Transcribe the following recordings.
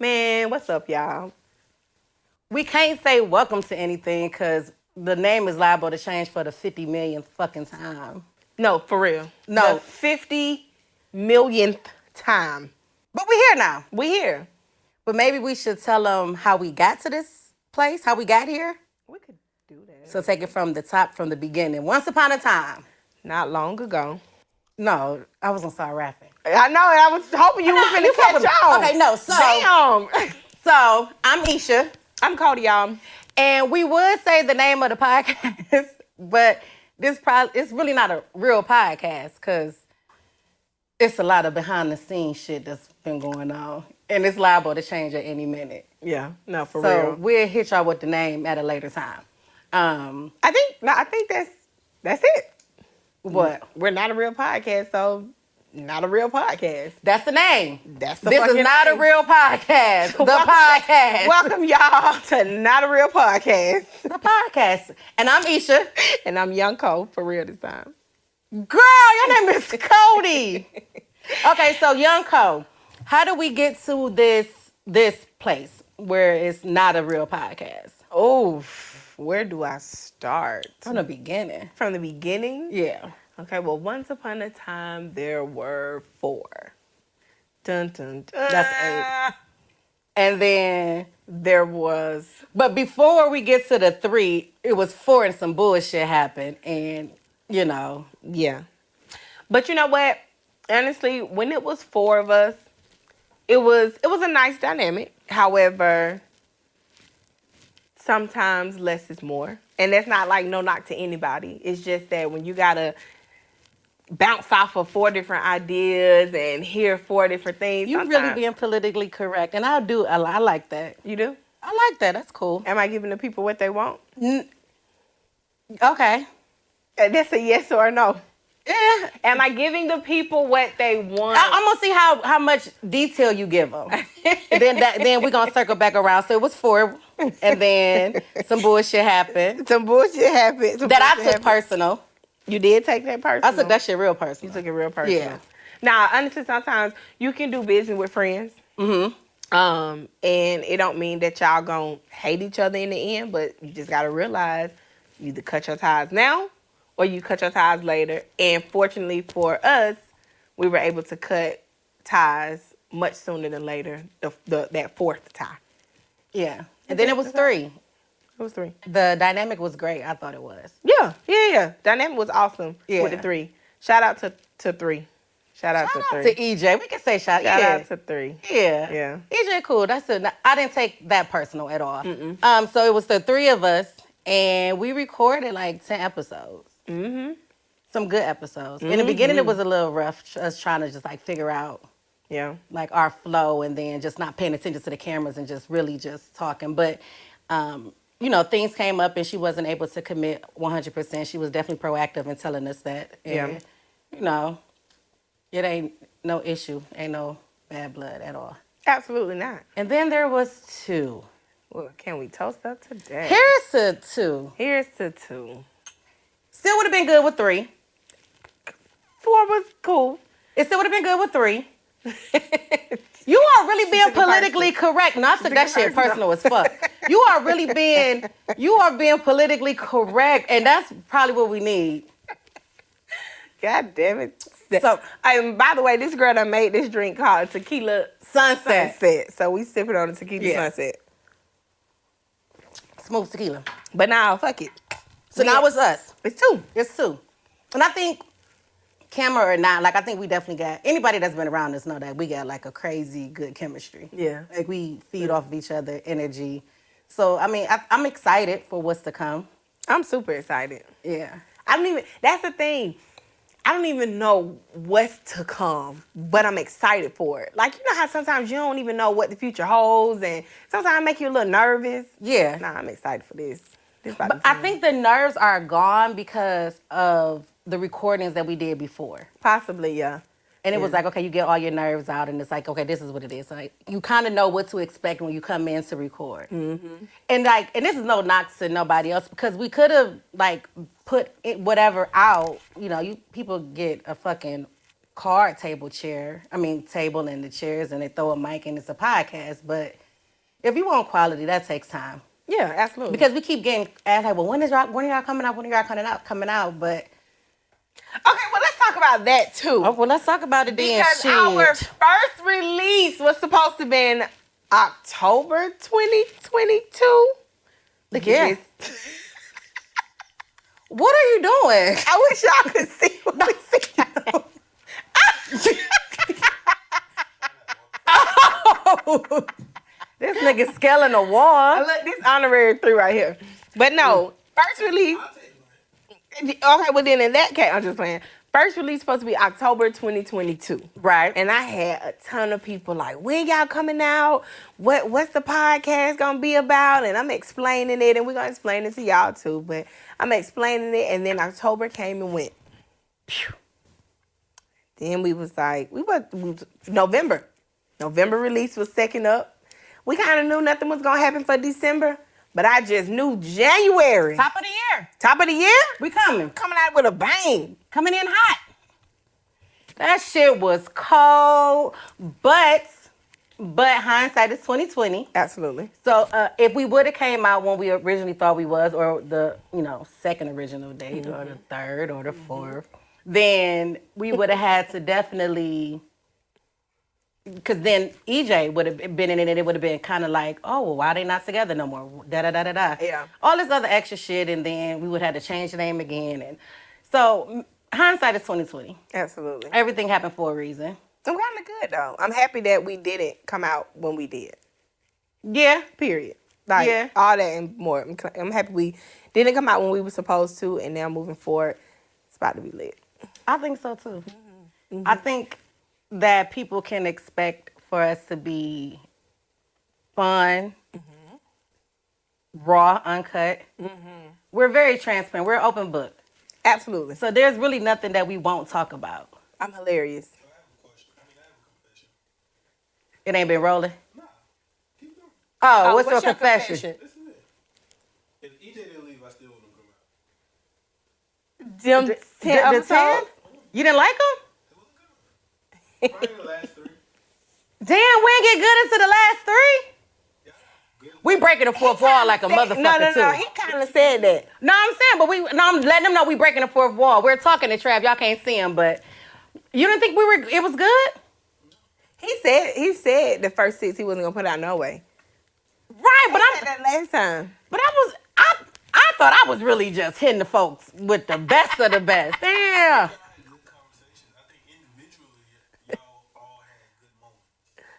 Man, what's up, y'all? We can't say welcome to anything because the name is liable to change for the 50 millionth fucking time. No, for real. No. The 50 millionth time. But we're here now. We here. But maybe we should tell them how we got to this place, how we got here. We could do that. So take it from the top, from the beginning. Once upon a time. Not long ago. No, I was gonna start rapping. I know, I was hoping you were finna catch on. Okay, no, so. Damn. So, I'm Isha. I'm Kodie, y'all. And we would say the name of the podcast, but it's really not a real podcast because it's a lot of behind the scenes shit that's been going on. And it's liable to change at any minute. Yeah, no, for So real. we'll hit y'all with the name at a later time. I think that's it. What? We're not a real podcast, so not a real podcast. That's the name. That's the This fucking is not name. a real podcast. The Welcome- podcast. Welcome y'all to Not a Real Podcast. The podcast. And I'm Isha. And I'm Young Cole, for real this time. Girl, your name is Kodie. Okay, so Young Cole, how do we get to this place where it's not a real podcast? Oh, where do I start? From the beginning. From the beginning? Yeah. Okay, well, once upon a time, there were 4. Dun, dun, dun. That's 8. And then, There was... but before we get to the 3, it was 4 and some bullshit happened. And, you know. Yeah. But you know what? Honestly, when it was 4 of us, it was a nice dynamic. However, sometimes less is more. And that's not like no knock to anybody. It's just that when you gotta bounce off of 4 different ideas and hear 4 different things. You really being politically correct. And I like that. You do? I like that. That's cool. Am I giving the people what they want? Okay. That's a yes or a no. Yeah. Am I giving the people what they want? I'm gonna see how much detail you give them. then we're gonna circle back around. So it was 4, and then some bullshit happened Some bullshit happened. that I took personal. You did take that personal? I took that shit real personal. You took it real personal. Yeah. Now, honestly, sometimes you can do business with friends. Mm-hmm. And it don't mean that y'all gonna hate each other in the end, but you just gotta realize you either cut your ties now or you cut your ties later. And fortunately for us, we were able to cut ties much sooner than later, that 4th tie. Yeah. And then it was 3. It was 3. The dynamic was great. I thought it was. Yeah. Dynamic was awesome with the 3. Shout out to 3. Shout out to 3. To EJ. We can say shout out to 3. Yeah. EJ cool. That's it. I didn't take that personal at all. So it was the 3 of us, and we recorded like 10 episodes. Mm-hmm. Some good episodes. In the beginning, it was a little rough, us trying to just like figure out like our flow and then just not paying attention to the cameras and just really just talking. But, you know, things came up and she wasn't able to commit 100%. She was definitely proactive in telling us that. And, you know, it ain't no issue. Ain't no bad blood at all. Absolutely not. And then there was 2. Well, can we toast up today? Here's to 2. Here's to 2. Still would have been good with 3. 4 was cool. It still would have been good with 3. You are really being politically correct. No, I took that shit personal as fuck. You are being politically correct, and that's probably what we need. God damn it. So, by the way, this girl done made this drink called Tequila Sunset. So we sipping on the Tequila Sunset. Smooth tequila. But now, fuck it. So now it's us. It's 2. It's 2. And I think, camera or not, like I think we definitely got, anybody that's been around us know that we got like a crazy good chemistry. Yeah. Like we feed off of each other energy. So, I mean, I'm excited for what's to come. I'm super excited. Yeah. That's the thing. I don't even know what's to come, but I'm excited for it. Like, you know how sometimes you don't even know what the future holds, and sometimes it make you a little nervous? Yeah. Nah, I'm excited for this. But I think the nerves are gone because of the recordings that we did before. Possibly, yeah. And it was like, okay, you get all your nerves out, and it's like, okay, this is what it is. Like, you kind of know what to expect when you come in to record. Mm-hmm. And this is no knock to nobody else, because we could have like put whatever out. You know, people get a fucking card table table and the chairs, and they throw a mic and it's a podcast. But if you want quality, that takes time. Yeah, absolutely. Because we keep getting asked, like, well, when are y'all coming out? When are y'all coming out? But okay, well, let's talk about that too. Oh, well, let's talk about it then. Because our first release was supposed to be in October 2022. Look at this. What are you doing? I wish y'all could see what we see. Oh, this nigga scaling a wall. Look, this honorary 3 right here. But no, first release. Okay, well then in that case, I'm just playing. First release supposed to be October 2022. Right. And I had a ton of people like, when y'all coming out? What's the podcast gonna be about? And I'm explaining it, and we're gonna explain it to y'all too, but I'm explaining it, and then October came and went. Phew. Then we was like, we was November. November release was second up. We kind of knew nothing was gonna happen for December, but I just knew January. Top of the year. Top of the year? We coming. Coming out with a bang. Coming in hot. That shit was cold, but hindsight is 2020. Absolutely. So if we would have came out when we originally thought we was, or the second original date, or the third, or the fourth, then we would have had to definitely. Because then EJ would have been in it, and it would have been kind of like, oh, well, why they not together no more? Da-da-da-da-da. Yeah. All this other extra shit, and then we would have to change the name again. And so hindsight is 2020. Absolutely. Everything happened for a reason. I'm kind of good, though. I'm happy that we didn't come out when we did. Yeah. Period. Like, yeah. All that and more. I'm happy we didn't come out when we were supposed to, and now moving forward, it's about to be lit. I think so, too. Mm-hmm. I think that people can expect for us to be fun, raw, uncut. We're very transparent. We're open book. Absolutely. So there's really nothing that we won't talk about. I'm hilarious. So I have a question. I have a confession. It ain't been rolling? Nah. Keep going. Oh, what's your confession? Listen to it. If EJ didn't leave, I still wouldn't come out. Them 10 episodes? You didn't like them? Probably the last 3. Damn, we ain't get good into the last 3? Yeah. We breaking the fourth wall like a motherfucker, too. No, he kind of said that. No, I'm saying, but I'm letting them know we breaking the fourth wall. We're talking to Trav. Y'all can't see him, but you didn't think it was good? He said the first 6 he wasn't gonna put out no way. Right, but I said that last time. But I thought I was really just hitting the folks with the best of the best. Damn. Y'all had good conversations. I think individually, y'all all had good moments.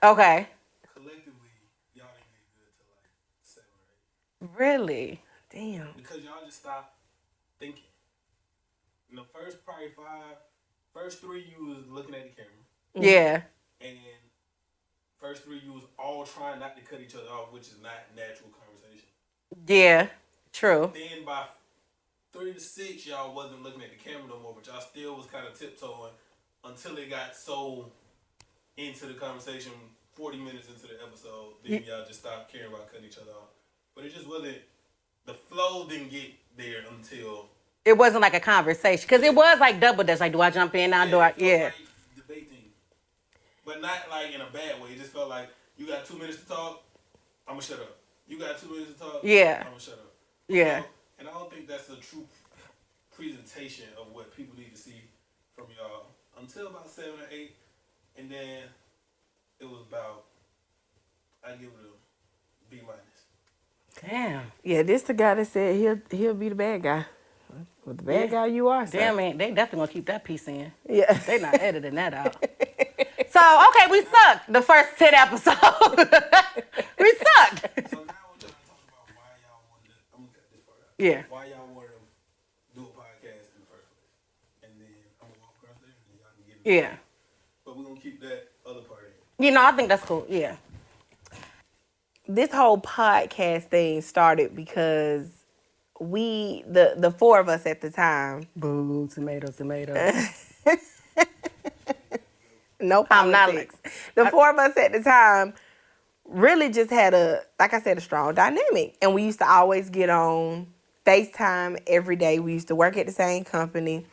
Okay. Collectively, y'all didn't get good till like 7 or 8. Really? Damn. Because y'all just stopped thinking. In the first first 3 you was looking at the camera. Yeah. And first 3 you was all trying not to cut each other off, which is not natural conversation. Yeah. True. Then by 3 to 6, y'all wasn't looking at the camera no more, but y'all still was kind of tiptoeing until it got so into the conversation, 40 minutes into the episode, then y'all just stopped caring about cutting each other off. But it just wasn't, the flow didn't get there until... It wasn't like a conversation, because it was like double dutch, like, do I jump in now, Like debating. But not like in a bad way. It just felt like, you got 2 minutes to talk, I'm going to shut up. You got 2 minutes to talk, Yeah. I'm going to shut up. Yeah. So, and I don't think that's the true presentation of what people need to see from y'all until about 7 or 8, and then it was about, I give it a B minus. Damn. Yeah, this the guy that said he'll be the bad guy. Well, the bad guy you are, sir. Damn, man, they definitely gonna keep that piece in. Yeah. They not editing that out. So, okay, we sucked the first 10 episodes. We sucked. So now we're trying to talk about why y'all wanted to, I'm gonna cut this part out. Yeah. Why y'all wanted to do a podcast in the first place. And then I'm gonna walk across there and then y'all can get it. Yeah. But we're gonna keep that other part in. I think that's cool. Yeah. This whole podcast thing started because the 4 of us at the time. Boo, tomatoes. No politics. The 4 of us at the time really just had a strong dynamic. And we used to always get on FaceTime every day. We used to work at the same company.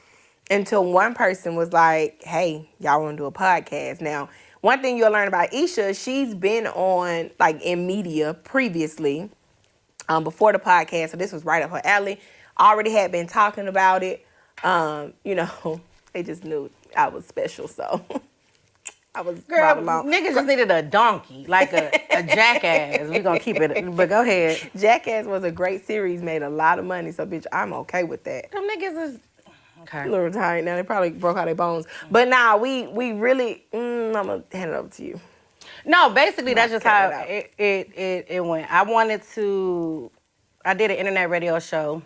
Until one person was like, hey, y'all want to do a podcast. Now, one thing you'll learn about Isha, she's been on, like, in media previously, before the podcast, so this was right up her alley. Already had been talking about it. You know, they just knew I was special, so I was Girl, along. Niggas just needed a donkey, like a jackass. We're going to keep it, but go ahead. Jackass was a great series, made a lot of money, so, bitch, I'm okay with that. Them niggas is... Okay. A little retired now. They probably broke out their bones. But nah, we really, I'm going to hand it over to you. No, basically, that's just how it went. I did an internet radio show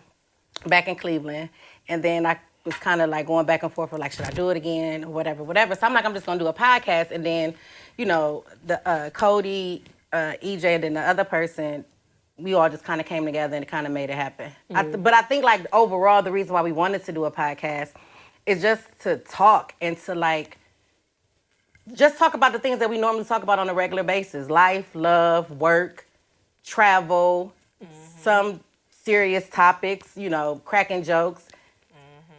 back in Cleveland, and then I was kind of like going back and forth with like, should I do it again or whatever. So I'm like, I'm just going to do a podcast, and then, you know, the Kodie, EJ, and then the other person, we all just kind of came together and it kind of made it happen. But I think like overall, the reason why we wanted to do a podcast is just to talk and to like, just talk about the things that we normally talk about on a regular basis. Life, love, work, travel, some serious topics, you know, cracking jokes.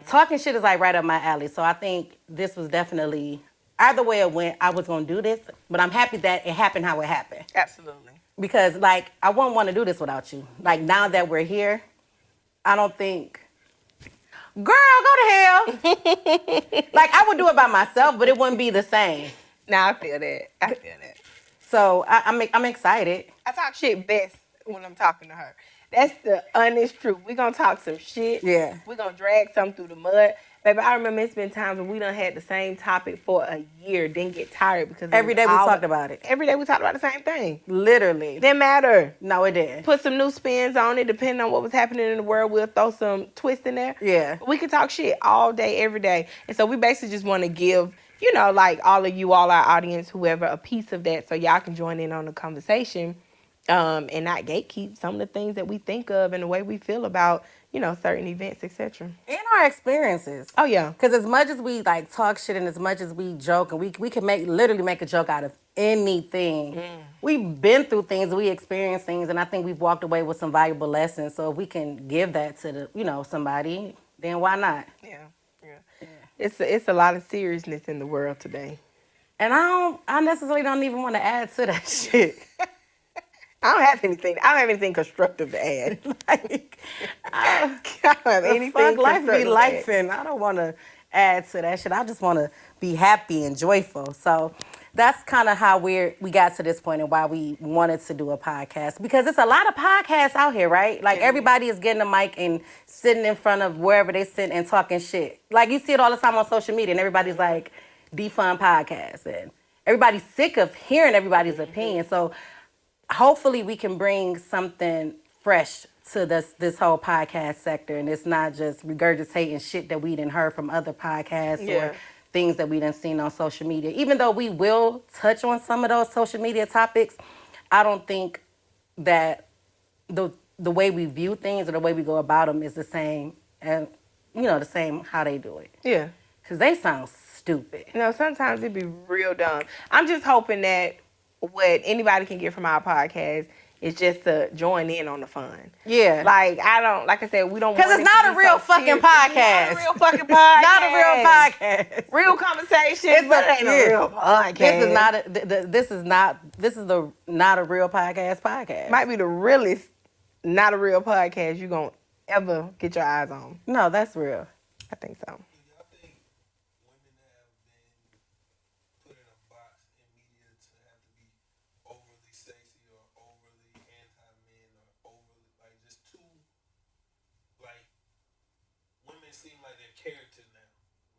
Talking shit is like right up my alley. So I think this was definitely, either way it went, I was going to do this. But I'm happy that it happened how it happened. Absolutely. Because, like, I wouldn't want to do this without you. Like, now that we're here, I don't think... Girl, go to hell. Like, I would do it by myself, but it wouldn't be the same. Nah, I feel that. So, I'm excited. I talk shit best when I'm talking to her. That's the honest truth. We're going to talk some shit. Yeah. We're going to drag something through the mud. Baby, I remember it's been times when we done had the same topic for a year, didn't get tired because... Every day we talked about it. Every day we talked about the same thing. Literally. Didn't matter. No, it didn't. Put some new spins on it, depending on what was happening in the world. We'll throw some twist in there. Yeah. We could talk shit all day, every day. And so we basically just want to give, you know, like all of you, all our audience, whoever, a piece of that so y'all can join in on the conversation and not gatekeep some of the things that we think of and the way we feel about, you know, certain events, etc. And our experiences. Oh, yeah. Because as much as we, like, talk shit and as much as we joke, and we can literally make a joke out of anything. We've been through things, we experienced things, and I think we've walked away with some valuable lessons. So if we can give that to the, you know, somebody, then why not? Yeah. It's a lot of seriousness in the world today. And I necessarily don't even want to add to that shit. I don't have anything constructive to add. Like, I don't have anything fuck, life be constructive life, to add. and I don't want to add to that shit. I just want to be happy and joyful. So that's kind of how we got to this point and why we wanted to do a podcast. Because there's a lot of podcasts out here, right? Like, everybody is getting a mic and sitting in front of wherever they sit and talking shit. Like, you see it all the time on social media, and everybody's like, defund podcasts. And everybody's sick of hearing everybody's opinion. So hopefully we can bring something fresh to this whole podcast sector, and it's not just regurgitating shit that we didn't heard from other podcasts or things that we done seen on social media. Even though we will touch on some of those social media topics, I don't think that the way we view things or the way we go about them is the same, and you know, the same how they do it. Yeah. Because they sound stupid. You know, sometimes it'd be real dumb. I'm just hoping that what anybody can get from our podcast is just to join in on the fun. Yeah. Like, like I said, we don't want because it's not a real fucking podcast. Not a real fucking podcast. Not a real podcast. Real conversations, but it ain't a real podcast. This is not a real podcast. Might be the realest, not a real podcast you gonna ever get your eyes on. No, that's real. I think so. Seem like their character now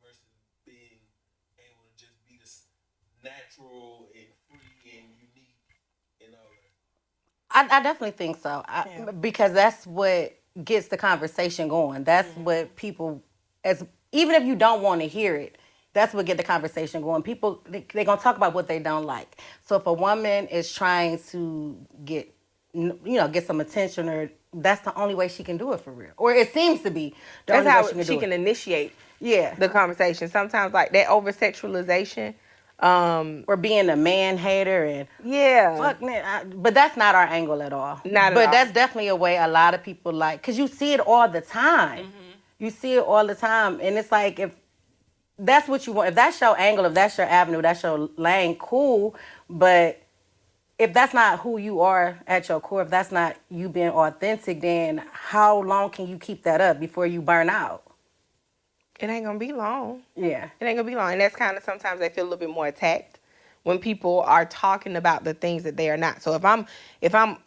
versus being able to just be this natural and free and unique and all that. I definitely think so. Because that's what gets the conversation going. That's what people, even if you don't want to hear it, that's what get the conversation going. People, they're going to talk about what they don't like. So if a woman is trying to get some attention, or that's the only way she can do it for real. Or it seems to be the that's only way how she can initiate the conversation. Sometimes like that over-sexualization. Or being a man hater and fuck man. But that's not our angle at all. Not at all. But that's definitely a way a lot of people like, because you see it all the time. You see it all the time. And it's like, if that's what you want. If that's your angle, if that's your avenue, that's your lane, cool. But if that's not who you are at your core, if that's not you being authentic, then how long can you keep that up before you burn out? It ain't gonna be long. Yeah. It ain't gonna be long. And that's kind of sometimes I feel a little bit more attacked when people are talking about the things that they are not. So if I'm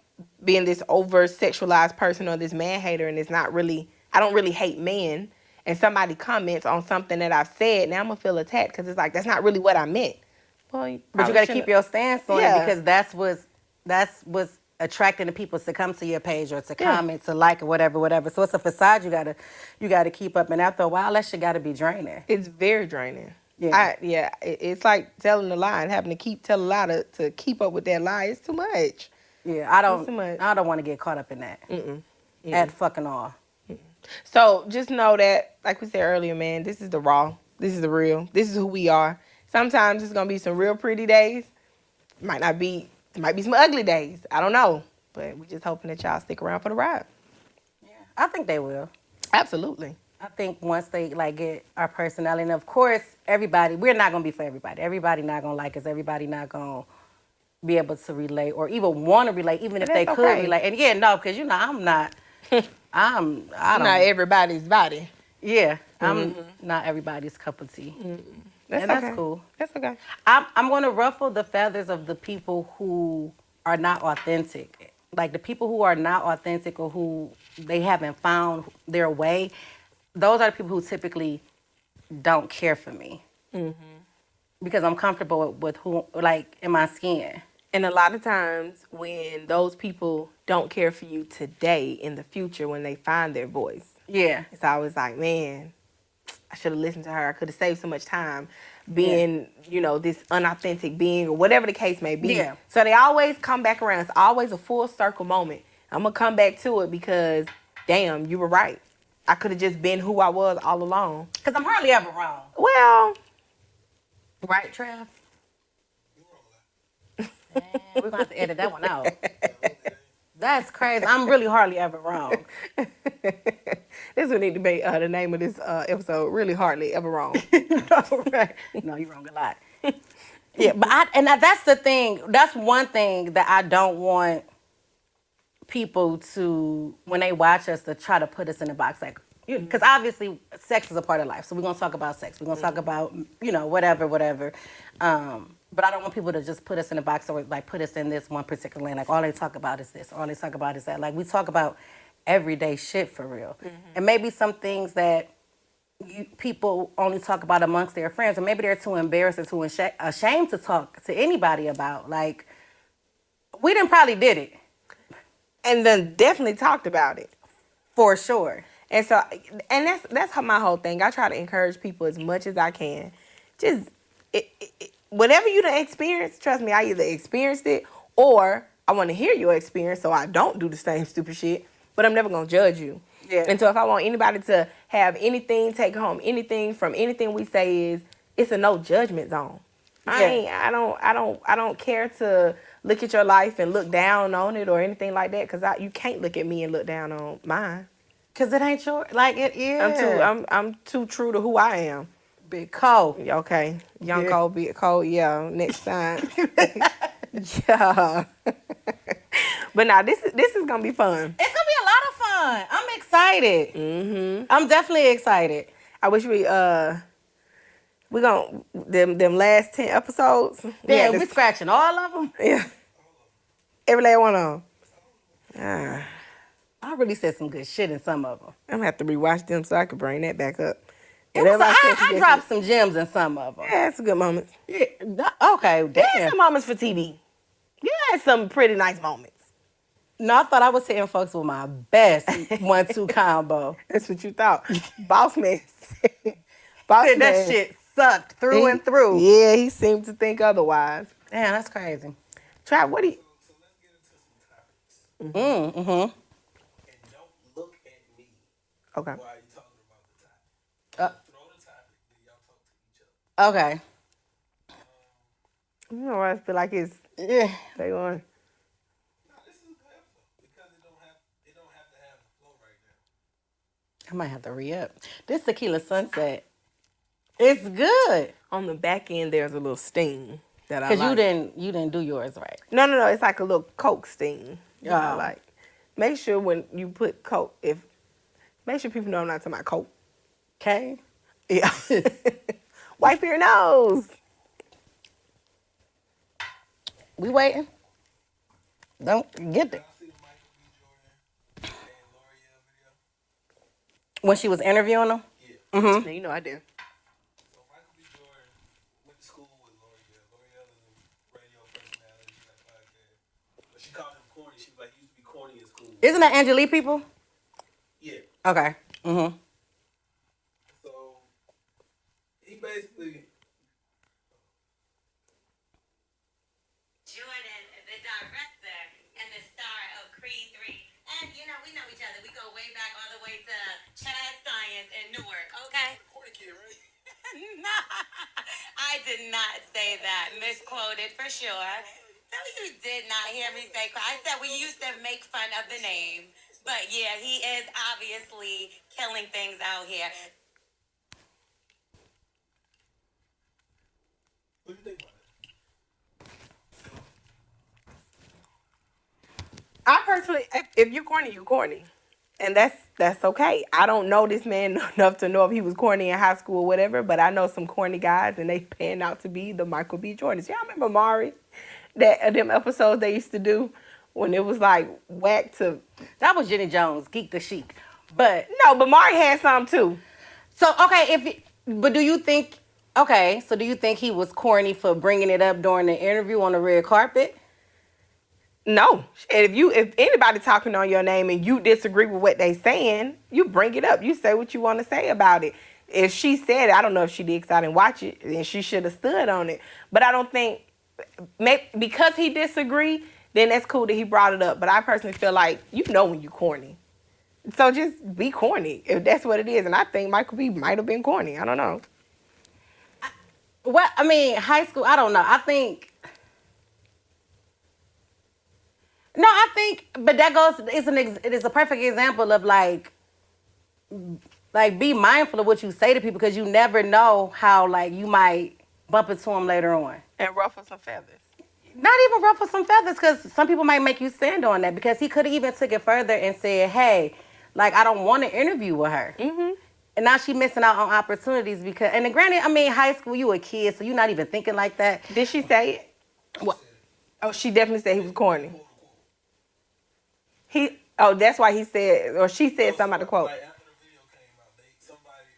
being this over sexualized person or this man hater and it's not really, I don't really hate men, and somebody comments on something that I've said, now I'm gonna feel attacked because it's like that's not really what I meant. Well, but you got to keep your stance on it because that's what's attracting the people to come to your page or to comment, to like, or whatever. So it's a facade you gotta keep up, and after a while, that shit gotta be draining. It's very draining. Yeah, it's like telling a lie and having to keep telling a lie to keep up with that lie. It's too much. Yeah, I don't want to get caught up in that at fucking all. So just know that, like we said earlier, man, this is the raw. This is the real. This is who we are. Sometimes it's gonna be some real pretty days. There might be some ugly days. I don't know. But we just hoping that y'all stick around for the ride. Yeah, I think they will. Absolutely. I think once they get our personality, and of course, we're not gonna be for everybody. Everybody not gonna like us. Everybody not gonna be able to relate or even want to relate, even if they could relate. And because I'm not. I'm not everybody's body. Yeah, I'm not everybody's cup of tea. That's cool. That's okay. I'm going to ruffle the feathers of the people who are not authentic. Like the people who are not authentic or who they haven't found their way, those are the people who typically don't care for me. Because I'm comfortable with who, like, in my skin. And a lot of times when those people don't care for you today, in the future, when they find their voice, it's always like, man, I should have listened to her. I could have saved so much time being, this unauthentic being or whatever the case may be. Yeah. So they always come back around. It's always a full circle moment. I'm going to come back to it because, damn, you were right. I could have just been who I was all along. Because I'm hardly ever wrong. Well. Right, Trav? We're going to have to edit that one out. That's crazy. I'm really hardly ever wrong. This would need to be the name of this episode. Really hardly ever wrong. Right. No, you're wrong a lot. Yeah, but that's the thing. That's one thing that I don't want people to, when they watch us, to try to put us in a box. Like, because obviously sex is a part of life. So we're going to talk about sex. We're going to talk about, whatever. But I don't want people to just put us in a box or like put us in this one particular lane. Like all they talk about is this, or all they talk about is that. Like we talk about everyday shit for real. And maybe some things that people only talk about amongst their friends, or maybe they're too embarrassed or too ashamed to talk to anybody about. Like we done probably did it. And then definitely talked about it. For sure. And so, and that's how my whole thing. I try to encourage people as much as I can. Just whatever you done experienced, trust me, I either experienced it or I want to hear your experience so I don't do the same stupid shit, but I'm never going to judge you. Yeah. And so if I want anybody to have anything, take home anything from anything we say it's a no judgment zone. I don't care to look at your life and look down on it or anything like that because you can't look at me and look down on mine. Because it ain't your, like it is. I'm too true to who I am. Big Cole. Okay. Young Cole, Big Cole, next time. Yeah. But now this is gonna be fun. It's gonna be a lot of fun. I'm excited. I'm definitely excited. I wish we gonna them last 10 episodes. Yeah, we scratching all of them. Yeah. Every last one of them. I really said some good shit in some of them. I'm gonna have to rewatch them so I can bring that back up. I dropped some gems in some of them. Yeah, it's a good moments. Yeah, okay, damn. Yeah, some moments for TV. You had some pretty nice moments. No, I thought I was hitting folks with my best 1-2 combo. That's what you thought. Boss man. That shit sucked through and through. Yeah, he seemed to think otherwise. Damn, that's crazy. Trav, what do you... So let's get into some topics. And don't look at me Okay. while you're talking about the topic. Throw the topic, then y'all talk to each other. Okay. You know, I feel like it's... Yeah. They on. No, this is a good episode because it don't have to have the flow right now. I might have to re-up. This Tequila Sunset It's good. On the back end, there's a little sting that I like. Because you didn't do yours right. No. It's like a little Coke sting that I like. Make sure when you put Coke, make sure people know I'm not talking about Coke. Okay. Yeah. Wipe your nose. We waiting. Don't get it. When she was interviewing them? Yeah. Mm-hmm. You know I did. So Michael B. Jordan went to school with L'Oreal. L'Oreal is a radio personality. She got a podcast. But she called him corny. She was like, he used to be corny in school. Isn't that Angelique people? Yeah. Okay. Mm-hmm. So he basically... Jordan, the director and the star of Creed 3. And, we know each other. We go way back all the way to Chad Science in Newark, okay? Corny kid, right? No, I did not say that. Misquoted for sure. No, you did not hear me say. I said we used to make fun of the name. But, yeah, he is obviously killing things out here. What do you think about it? I personally, if you're corny, you're corny. And that's okay. I don't know this man enough to know if he was corny in high school or whatever, but I know some corny guys, and they pan out to be the Michael B. Jordans. Y'all remember Maury? Them episodes they used to do when it was like whack to... That was Jenny Jones, Geek the Chic. But... No, but Maury had some too. So, okay, do you think he was corny for bringing it up during the interview on the red carpet? No. If anybody talking on your name and you disagree with what they saying, you bring it up. You say what you want to say about it. If she said it, I don't know if she did because I didn't watch it, and she should have stood on it. But I don't think, because he disagreed, then that's cool that he brought it up. But I personally feel like you know when you corny. So just be corny if that's what it is. And I think Michael B. might have been corny. I don't know. High school, I don't know. But that goes, it is a perfect example of like be mindful of what you say to people because you never know how like you might bump into them later on. And ruffle some feathers. Not even ruffle some feathers because some people might make you stand on that because he could have even took it further and said, hey, like I don't want to interview with her. Mm-hmm. And now she's missing out on opportunities because, and granted, high school, you a kid, so you're not even thinking like that. Did she say it? What? Oh, she definitely said he was corny. That's why he said, or she said something about the quote. Like after the video came out,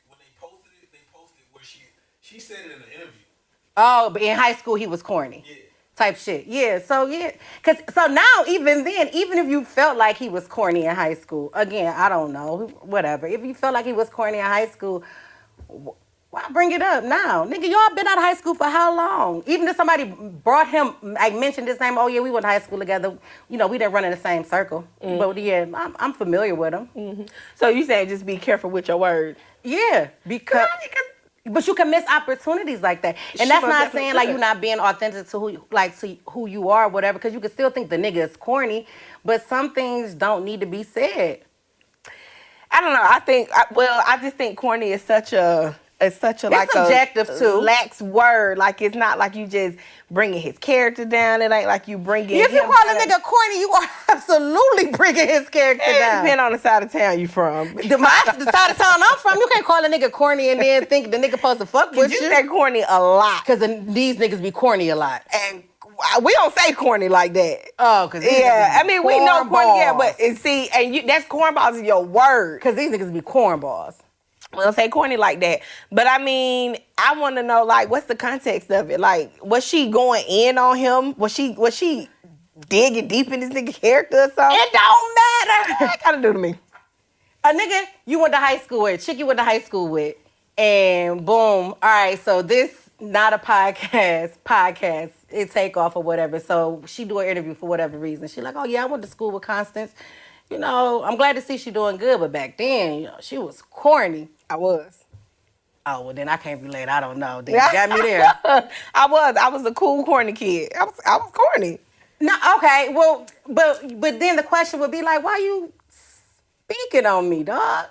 when they posted where she said it in the interview. Oh, but in high school he was corny. Yeah. Type shit. Yeah. So so now even then, even if you felt like he was corny in high school, again, I don't know, whatever. If you felt like he was corny in high school, why bring it up now? Nigga, y'all been out of high school for how long? Even if somebody brought him, like mentioned his name, oh yeah, we went to high school together. We didn't run in the same circle. Mm-hmm. But yeah, I'm familiar with him. Mm-hmm. So you saying just be careful with your words. Yeah, because... But you can miss opportunities like that. And that's not saying like you're not being authentic to who you are or whatever, because you can still think the nigga is corny, but some things don't need to be said. I don't know. I just think corny is such a it's subjective too. Lax word. Like it's not like you just bringing his character down. It ain't like you bringing. If you call a nigga corny, you are absolutely bringing his character down. Depending on the side of town you from. The side of town I'm from, you can't call a nigga corny and then think the nigga supposed to fuck with you. You say corny a lot because these niggas be corny a lot. And we don't say corny like that. Oh, because we know corny. Yeah, but that's cornballs is your word. Because these niggas be cornballs. We don't say corny like that. But I want to know, like, what's the context of it? Like, was she going in on him? Was she digging deep in this nigga character or something? It don't matter. What gotta do to me? A nigga you went to high school with, chick you went to high school with, and boom. All right, so this not a podcast. It take off or whatever. So she do an interview for whatever reason. She like, oh yeah, I went to school with Constance. I'm glad to see she doing good, but back then, she was corny. I was. Oh, well, then I can't relate. I don't know. Then you got me there. I was a cool, corny kid. I was corny. No, okay. Well, but then the question would be like, why you speaking on me, dog?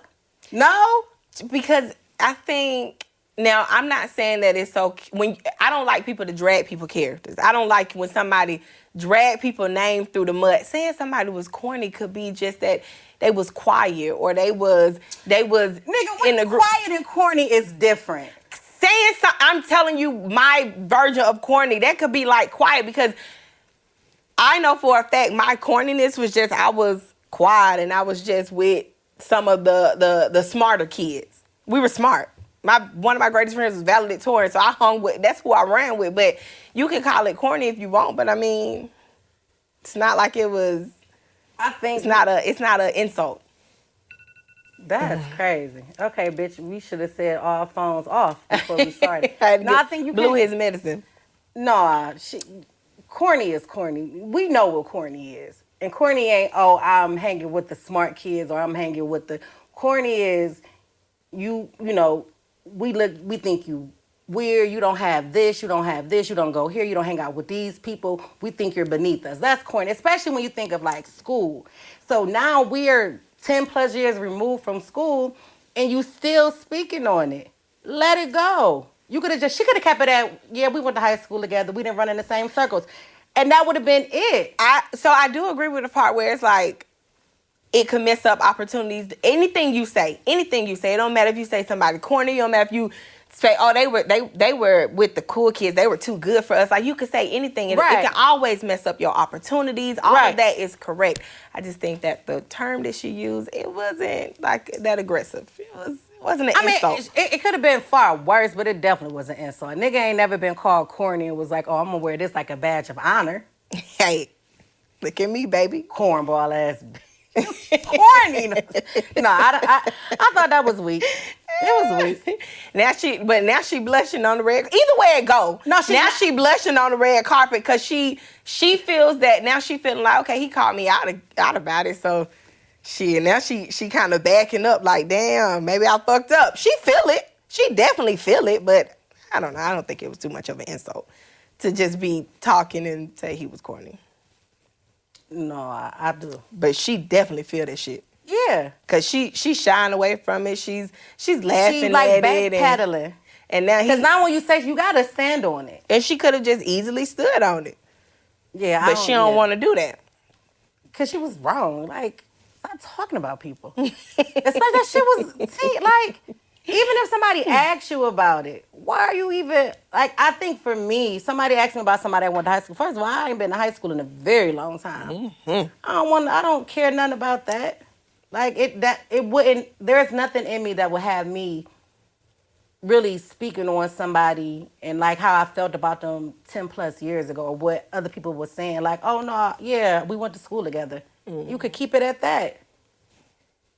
No? Because I think Now, I'm not saying that it's so. When I don't like people to drag people characters. I don't like when somebody drag people name through the mud. Saying somebody was corny could be just that they was quiet or they was Nigga, in a group. Quiet and corny is different. Saying I'm telling you my version of corny. That could be like quiet because I know for a fact my corniness was just I was quiet and I was just with some of the smarter kids. We were smart. One of my greatest friends was valedictorian, so I hung with. That's who I ran with. But you can call it corny if you want. But I mean, it's not like it was. I think it's not an insult. That's crazy. Okay, bitch, we should have said all phones off before we started. No, I think you blew his medicine. No, corny is corny. We know what corny is, and corny ain't I'm hanging with the smart kids or I'm hanging with the. Corny is you know. We think you weird, you don't have this, you don't go here, you don't hang out with these people. We think you're beneath us. That's corny, especially when you think of like school. So now we're 10 plus years removed from school and you still speaking on it. Let it go. She could have kept it at, yeah, we went to high school together, we didn't run in the same circles. And that would have been it. So I do agree with the part where it's like, it could mess up opportunities. Anything you say. It don't matter if you say somebody corny. It don't matter if you say, oh, they were with the cool kids. They were too good for us. Like, you could say anything. And it can always mess up your opportunities. All of that is correct. I just think that the term that she used, it wasn't like that aggressive. It wasn't an insult. It could have been far worse, but it definitely was an insult. A nigga ain't never been called corny and was like, oh, I'm going to wear this like a badge of honor. Hey, look at me, baby. Cornball ass bitch. Corny. No, I thought that was weak. It was weak. Now she blushing on the red. Either way it go. No, she blushing on the red carpet because she feels that now she feeling like, okay, he called me out about it, so she kind of backing up like, damn, maybe I fucked up. She feel it. She definitely feel it, but I don't know. I don't think it was too much of an insult to just be talking and say he was corny. No, I do. But she definitely feel that shit. Yeah. Cause she shying away from it. She's laughing like at it. Backpedaling. And now because now when you say you gotta stand on it. And she could have just easily stood on it. Yeah, but she don't want to do that. Cause she was wrong. Like, stop talking about people. It's like that shit was like. Even if somebody asks you about it, why are you even, like, I think for me, somebody asked me about somebody that went to high school. First of all, I ain't been to high school in a very long time. Mm-hmm. I don't care nothing about that. Like, there's nothing in me that would have me really speaking on somebody and, like, how I felt about them 10 plus years ago or what other people were saying. Like, oh, no, yeah, we went to school together. Mm-hmm. You could keep it at that.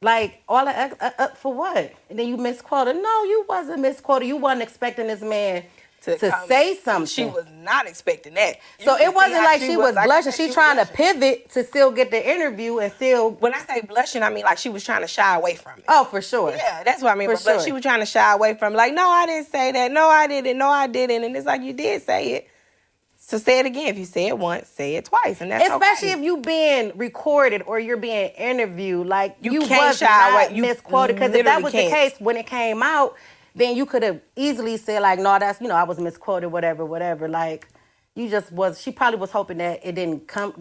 Like, all that, for what? And then you misquoted. No, you wasn't misquoted. You wasn't expecting this man to say something. She was not expecting that. So it wasn't like she was blushing. She trying to pivot to still get the interview and still... When I say blushing, I mean like she was trying to shy away from it. Oh, for sure. Yeah, that's what I mean. For sure. She was trying to shy away from it. Like, no, I didn't say that. No, I didn't. No, I didn't. And it's like, you did say it. So say it again. If you say it once, say it twice, and that's especially if you being recorded or you're being interviewed. Like you can't shy away. You misquoted because if that was the case when it came out, then you could have easily said like, no, that's I was misquoted, whatever. Like you just was. She probably was hoping that it didn't come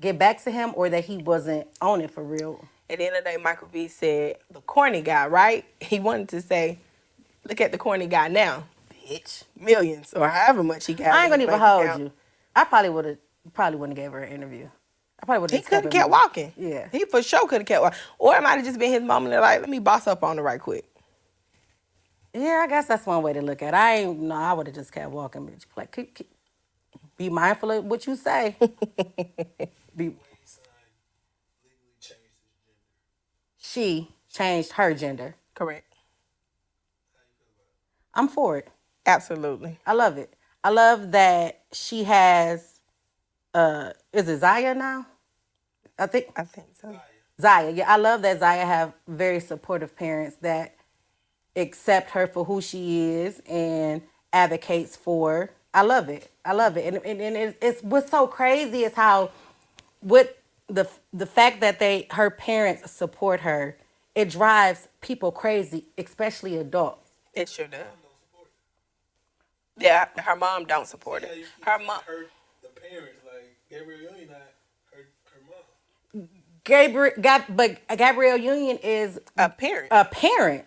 get back to him or that he wasn't on it for real. At the end of the day, Michael B said the corny guy, right? He wanted to say, look at the corny guy now. Bitch, millions or however much he got. I ain't gonna even hold you. I probably wouldn't have gave her an interview. I probably would have. He could have kept walking. Yeah, he for sure could have kept walking. Or it might have just been his moment of like, let me boss up on it right quick. Yeah, I guess that's one way to look at it. I would have just kept walking. Bitch, like, be mindful of what you say. She changed her gender. Correct. I'm for it. Absolutely. I love it. I love that she has, is it Zaya now? I think so. Zaya. Yeah, I love that Zaya have very supportive parents that accept her for who she is and advocates for her. I love it. And it's what's so crazy is how with the fact that her parents support her, it drives people crazy, especially adults. It sure does. Yeah, her mom don't support it. Her mom. Hurt the parents, like Gabrielle Union, not her mom. Gabrielle Union is A parent. A parent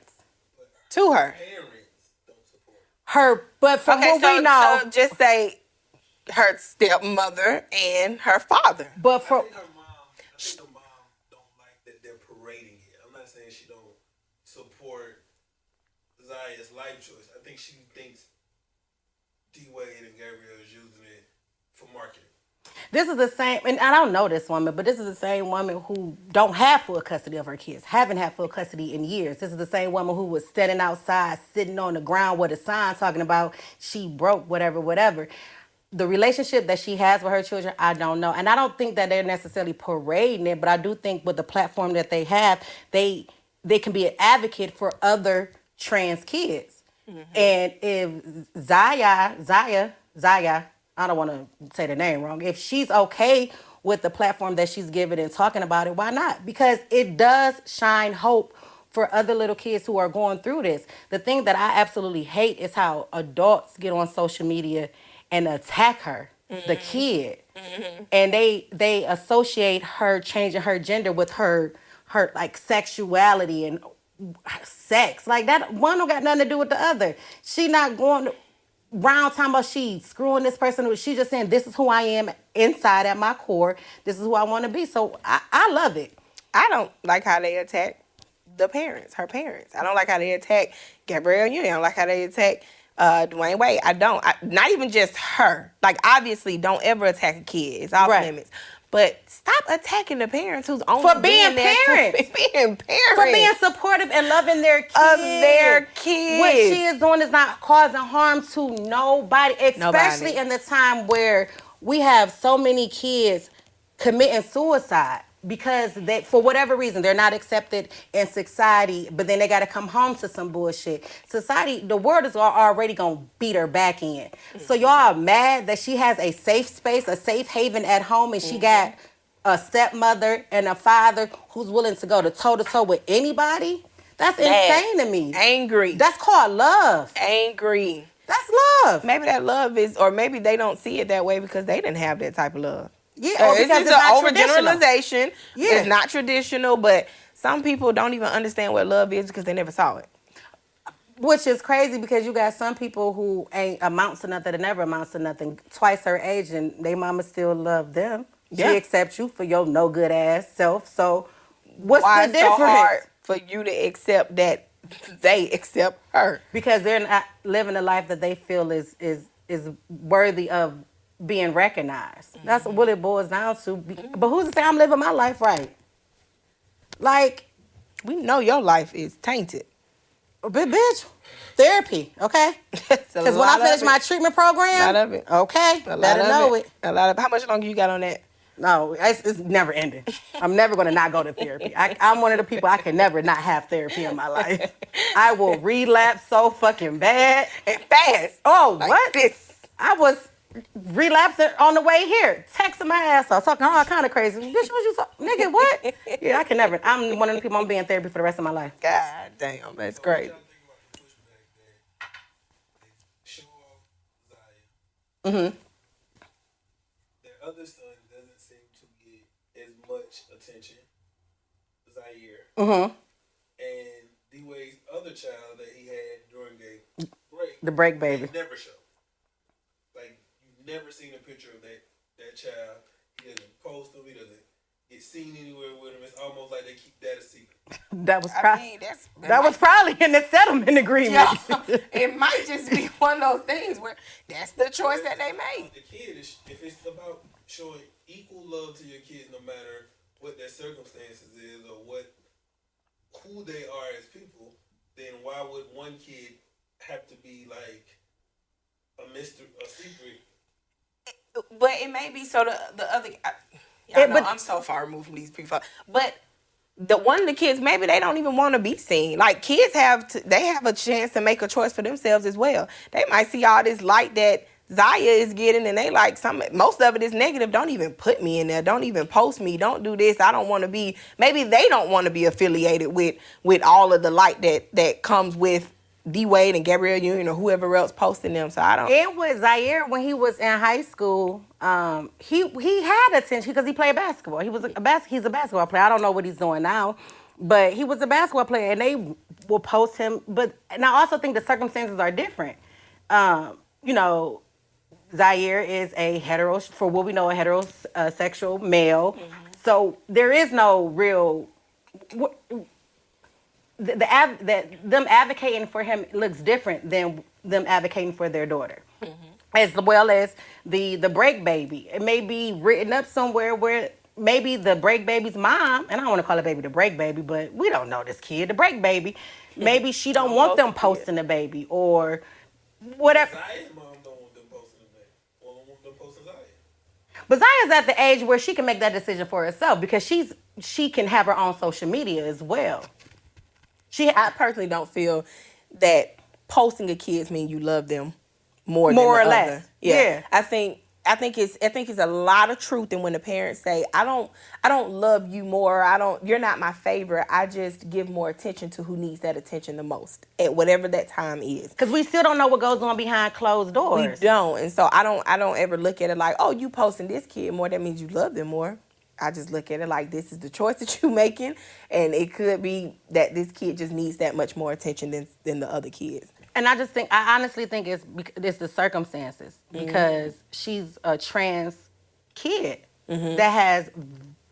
to her. Parents don't support her, but from what we know, so just say her stepmother and her father. But for I think her mom don't like that they're parading it. I'm not saying she don't support Zaya's life choice. I think she thinks D-Wade and Gabrielle is using it for marketing. this is the same, and I don't know this woman, but this is the same woman who don't have full custody of her kids, haven't had full custody in years. This is the same woman who was standing outside, sitting on the ground with a sign talking about she broke, whatever. The relationship that she has with her children, I don't know. And I don't think that they're necessarily parading it, but I do think with the platform that they have, they can be an advocate for other trans kids. Mm-hmm. And if Zaya, I don't want to say the name wrong, if she's okay with the platform that she's given and talking about it, why not? Because it does shine hope for other little kids who are going through this. The thing that I absolutely hate is how adults get on social media and attack her, the kid. Mm-hmm. And they associate her changing her gender with her like sexuality and sex. Like that one don't got nothing to do with the other. She not going round time about she screwing this person. She just saying, this is who I am inside at my core. This is who I want to be. So I love it. I don't like how they attack the parents, her parents. I don't like how they attack Gabrielle Union. I don't like how they attack Dwayne Wade. Not even just her. Like, obviously, don't ever attack a kid. It's off limits. But stop attacking the parents who's only for being parents. Being parents. For being supportive and loving their kids. Of their kids. What she is doing is not causing harm to nobody, especially in the time where we have so many kids committing suicide. Because they, for whatever reason, they're not accepted in society, but then they got to come home to some bullshit. Society, the world is already going to beat her back in. Mm-hmm. So y'all are mad that she has a safe space, a safe haven at home, and she got a stepmother and a father who's willing to go toe-to-toe with anybody? That's insane to me. Angry. That's called love. Angry. That's love. Maybe that love is, or maybe they don't see it that way because they didn't have that type of love. Yeah, or because it's not overgeneralization. Yeah. It's not traditional, but some people don't even understand what love is because they never saw it. Which is crazy because you got some people who ain't amounts to nothing and never amounts to nothing, twice her age, and they mama still love them. Yeah. She accepts you for your no good ass self. So what's the difference? Why so hard for you to accept that they accept her? Because they're not living a life that they feel is worthy of being recognized. Mm-hmm. That's what it boils down to. But who's to say I'm living my life right? Like, we know your life is tainted. Bitch, therapy, okay? Because when I finish my treatment program, a lot of it. Okay, better know it. A lot of it. How much longer you got on that? No, it's never ending. I'm never going to not go to therapy. I'm one of the people I can never not have therapy in my life. I will relapse so fucking bad. And fast. Oh, like what? This. I was relapsing on the way here, texting my ass off, talking all kind of crazy. Bitch, what you nigga, what? Yeah, I can never. I'm one of the people I'm being in therapy for the rest of my life. God damn, that's crazy. Mm-hmm. Their other son doesn't seem to get as much attention, Zaire. Mm-hmm. And D-Wade's other child that he had during a break. The break baby. Never show. Like, you've never seen a picture of that child. He doesn't post them. He doesn't get seen anywhere with him. It's almost like they keep that a secret. That was probably in the settlement agreement. Yo, it might just be one of those things where that's the choice that they made. The kid is, if it's about showing equal love to your kids, no matter what their circumstances is or who they are as people, then why would one kid have to be like a mystery, a secret? But it may be so the other. I'm so far removed from these people, but the kids, maybe they don't even want to be seen. Like, kids they have a chance to make a choice for themselves as well. They might see all this light that Zaya is getting, and they like most of it is negative. Don't even put me in there. Don't even post me. Don't do this. I don't want to be. Maybe they don't want to be affiliated with all of the light that comes with D Wade and Gabrielle Union or whoever else posting them. So I don't. And with Zaire, when he was in high school, he had attention because he played basketball. He's a basketball player. I don't know what he's doing now, but he was a basketball player, and they will post him. And I also think the circumstances are different. You know, Zaire is for what we know, a heterosexual male. Mm-hmm. So there is no real. Them advocating for him looks different than them advocating for their daughter. Mm-hmm. As well as the break baby. It may be written up somewhere where maybe the break baby's mom, and I don't want to call the baby the break baby, but we don't know this kid, the break baby. Maybe she don't want them posting the baby or whatever. Zaya's mom don't want them posting the baby. Or don't want them posting Zaya. But Zaya's at the age where she can make that decision for herself because she can have her own social media as well. I personally don't feel that posting a kids mean you love them more or less. Other. Yeah. I think it's a lot of truth in when the parents say, I don't love you more. You're not my favorite. I just give more attention to who needs that attention the most at whatever that time is. Because we still don't know what goes on behind closed doors. We don't. And so I don't ever look at it like, oh, you posting this kid more, that means you love them more. I just look at it like this is the choice that you're making, and it could be that this kid just needs that much more attention than the other kids. And I honestly think it's the circumstances because she's a trans kid that has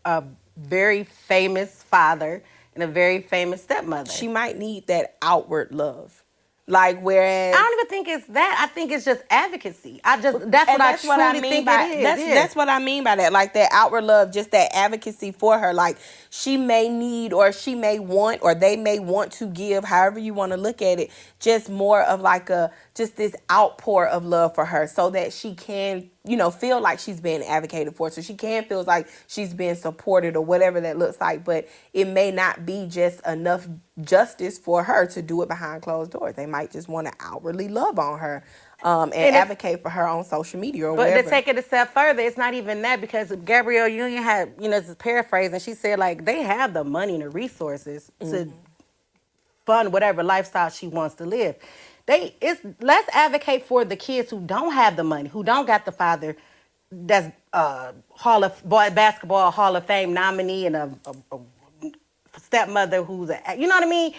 a very famous father and a very famous stepmother. She might need that outward love. Like, whereas... I don't even think it's that. I think it's just advocacy. That's what I think it is. That's what I mean by that. Like, that outward love, just that advocacy for her. Like, she may need or she may want or they may want to give, however you want to look at it, just more of like just this outpour of love for her so that she can, feel like she's being advocated for. So she can feel like she's being supported or whatever that looks like. But it may not be just enough justice for her to do it behind closed doors. They might just want to outwardly love on her and advocate for her on social media or whatever. But to take it a step further, it's not even that because Gabrielle Union had, this is paraphrasing, she said, like, they have the money and the resources to fund whatever lifestyle she wants to live. Let's advocate for the kids who don't have the money, who don't got the father that's basketball Hall of Fame nominee and a stepmother who's you know what I mean?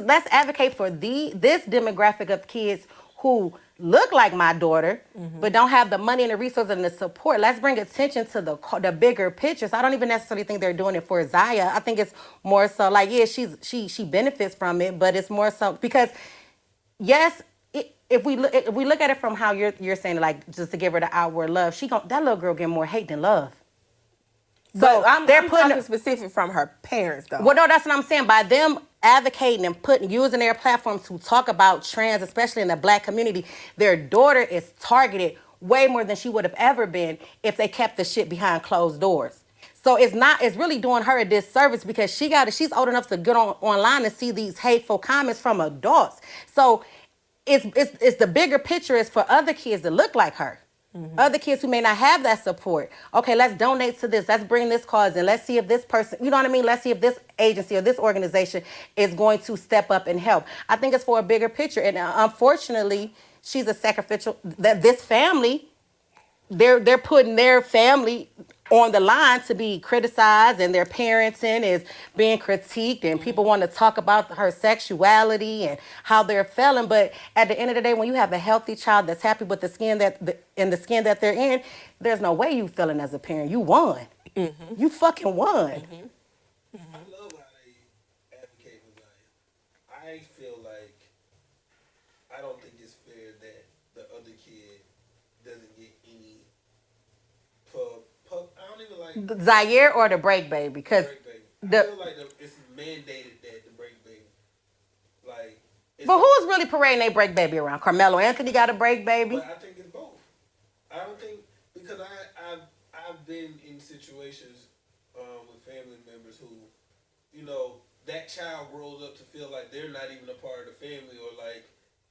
Let's advocate for this demographic of kids who look like my daughter, but don't have the money and the resources and the support. Let's bring attention to the bigger pictures. I don't even necessarily think they're doing it for Zaya. I think it's more so like, yeah, she benefits from it, but it's more so because yes, if we look at it from how you're saying, like, just to give her the outward love, that little girl get more hate than love. So I'm talking specific from her parents, though. Well, no, that's what I'm saying. By them advocating and using their platform to talk about trans, especially in the Black community, their daughter is targeted way more than she would have ever been if they kept the shit behind closed doors. So it's really doing her a disservice because she's old enough to get online and see these hateful comments from adults. So it's the bigger picture is for other kids that look like her. Other kids who may not have that support. Okay, let's donate to this. Let's bring this cause and let's see if this person, you know what I mean? Let's see if this agency or this organization is going to step up and help. I think it's for a bigger picture. And unfortunately, she's a sacrificial, that this family, they're putting their family on the line to be criticized, and their parenting is being critiqued, and people want to talk about her sexuality and how they're feeling. But at the end of the day, when you have a healthy child that's happy with the skin that they're in, there's no way you feeling as a parent. You won. You fucking won. I love how they advocate for Zaya. I feel like I don't think it's fair that the other kid doesn't get any pub. I don't even like Zaire or the break baby, because I feel like it's mandated that the break baby, like. But who's really parading their break baby around? Carmelo Anthony got a break baby. But I think it's both. I don't think because I've been in situations with family members who, that child grows up to feel like they're not even a part of the family, or like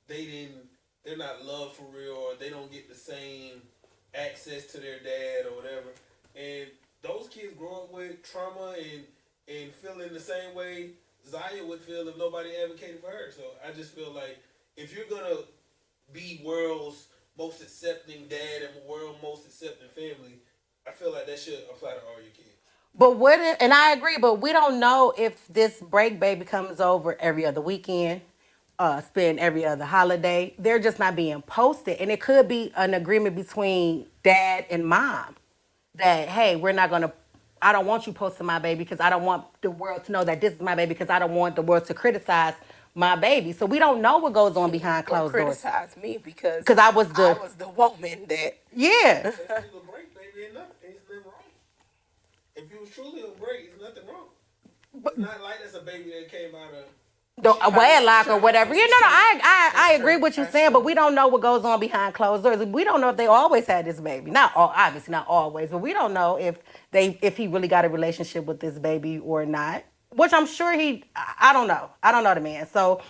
they're not loved for real, or they don't get the same access to their dad or whatever. And those kids grow up with trauma and feeling the same way Zaya would feel if nobody advocated for her. So I just feel like if you're gonna be world's most accepting dad and world's most accepting family, I feel like that should apply to all your kids. But and I agree, but we don't know if this break baby comes over every other weekend, spend every other holiday. They're just not being posted. And it could be an agreement between dad and mom that, hey, I don't want you posting my baby because I don't want the world to know that this is my baby because I don't want the world to criticize my baby. So we don't know what goes on behind closed doors. Criticize me because I was the woman that. Yeah. If it was a break, baby, ain't nothing wrong. If it was truly a break, it's nothing wrong. It's not like that's a baby that came out of a wedlock or whatever. I agree with you saying, but we don't know what goes on behind closed doors. We don't know if they always had this baby. Obviously not always, but we don't know if he really got a relationship with this baby or not. Which I'm sure I don't know. I don't know the man. So,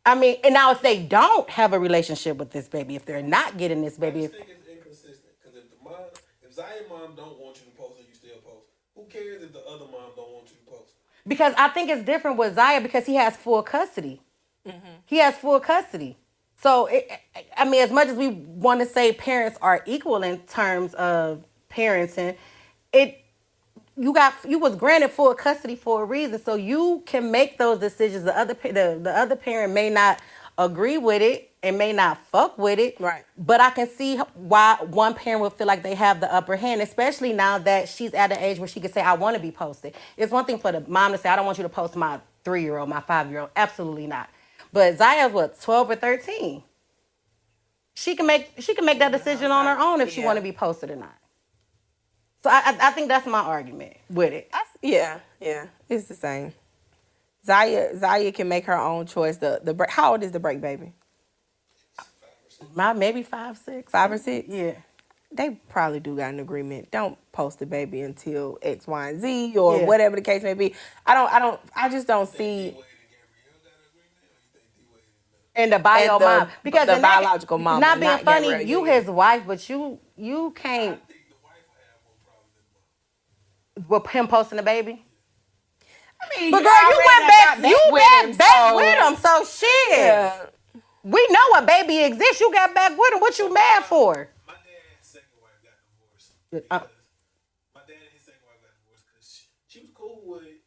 I mean, and now if they don't have a relationship with this baby, if they're not getting this baby. I just think it's inconsistent. Because if Zion mom don't want you to post and you still post, who cares if the other mom don't want you to post? Because I think it's different with Zaya because he has full custody. Mm-hmm. He has full custody. So, as much as we want to say parents are equal in terms of parenting, you was granted full custody for a reason. So you can make those decisions. The other parent may not agree with it and may not fuck with it. Right. But I can see why one parent would feel like they have the upper hand, especially now that she's at an age where she can say, I want to be posted. It's one thing for the mom to say, I don't want you to post my 3-year-old, my 5-year-old. Absolutely not. But Zaya's 12 or 13? She can make that decision on her own if she want to be posted or not. So I think that's my argument with it. Yeah, it's the same. Zaya can make her own choice. How old is the break baby? Maybe 5, 6. 5 or 6? Yeah. They probably do got an agreement. Don't post the baby until X, Y, and Z or whatever the case may be. I just don't see. And the bio mom, because the biological mom. Not being funny, you his wife, but you can't. With him posting the baby? I mean, but girl, you went back with him, so shit. Yeah. We know a baby exists. You got back with him. What you mad for? My dad and his second wife got divorced. My dad and his second wife got divorced because she was cool with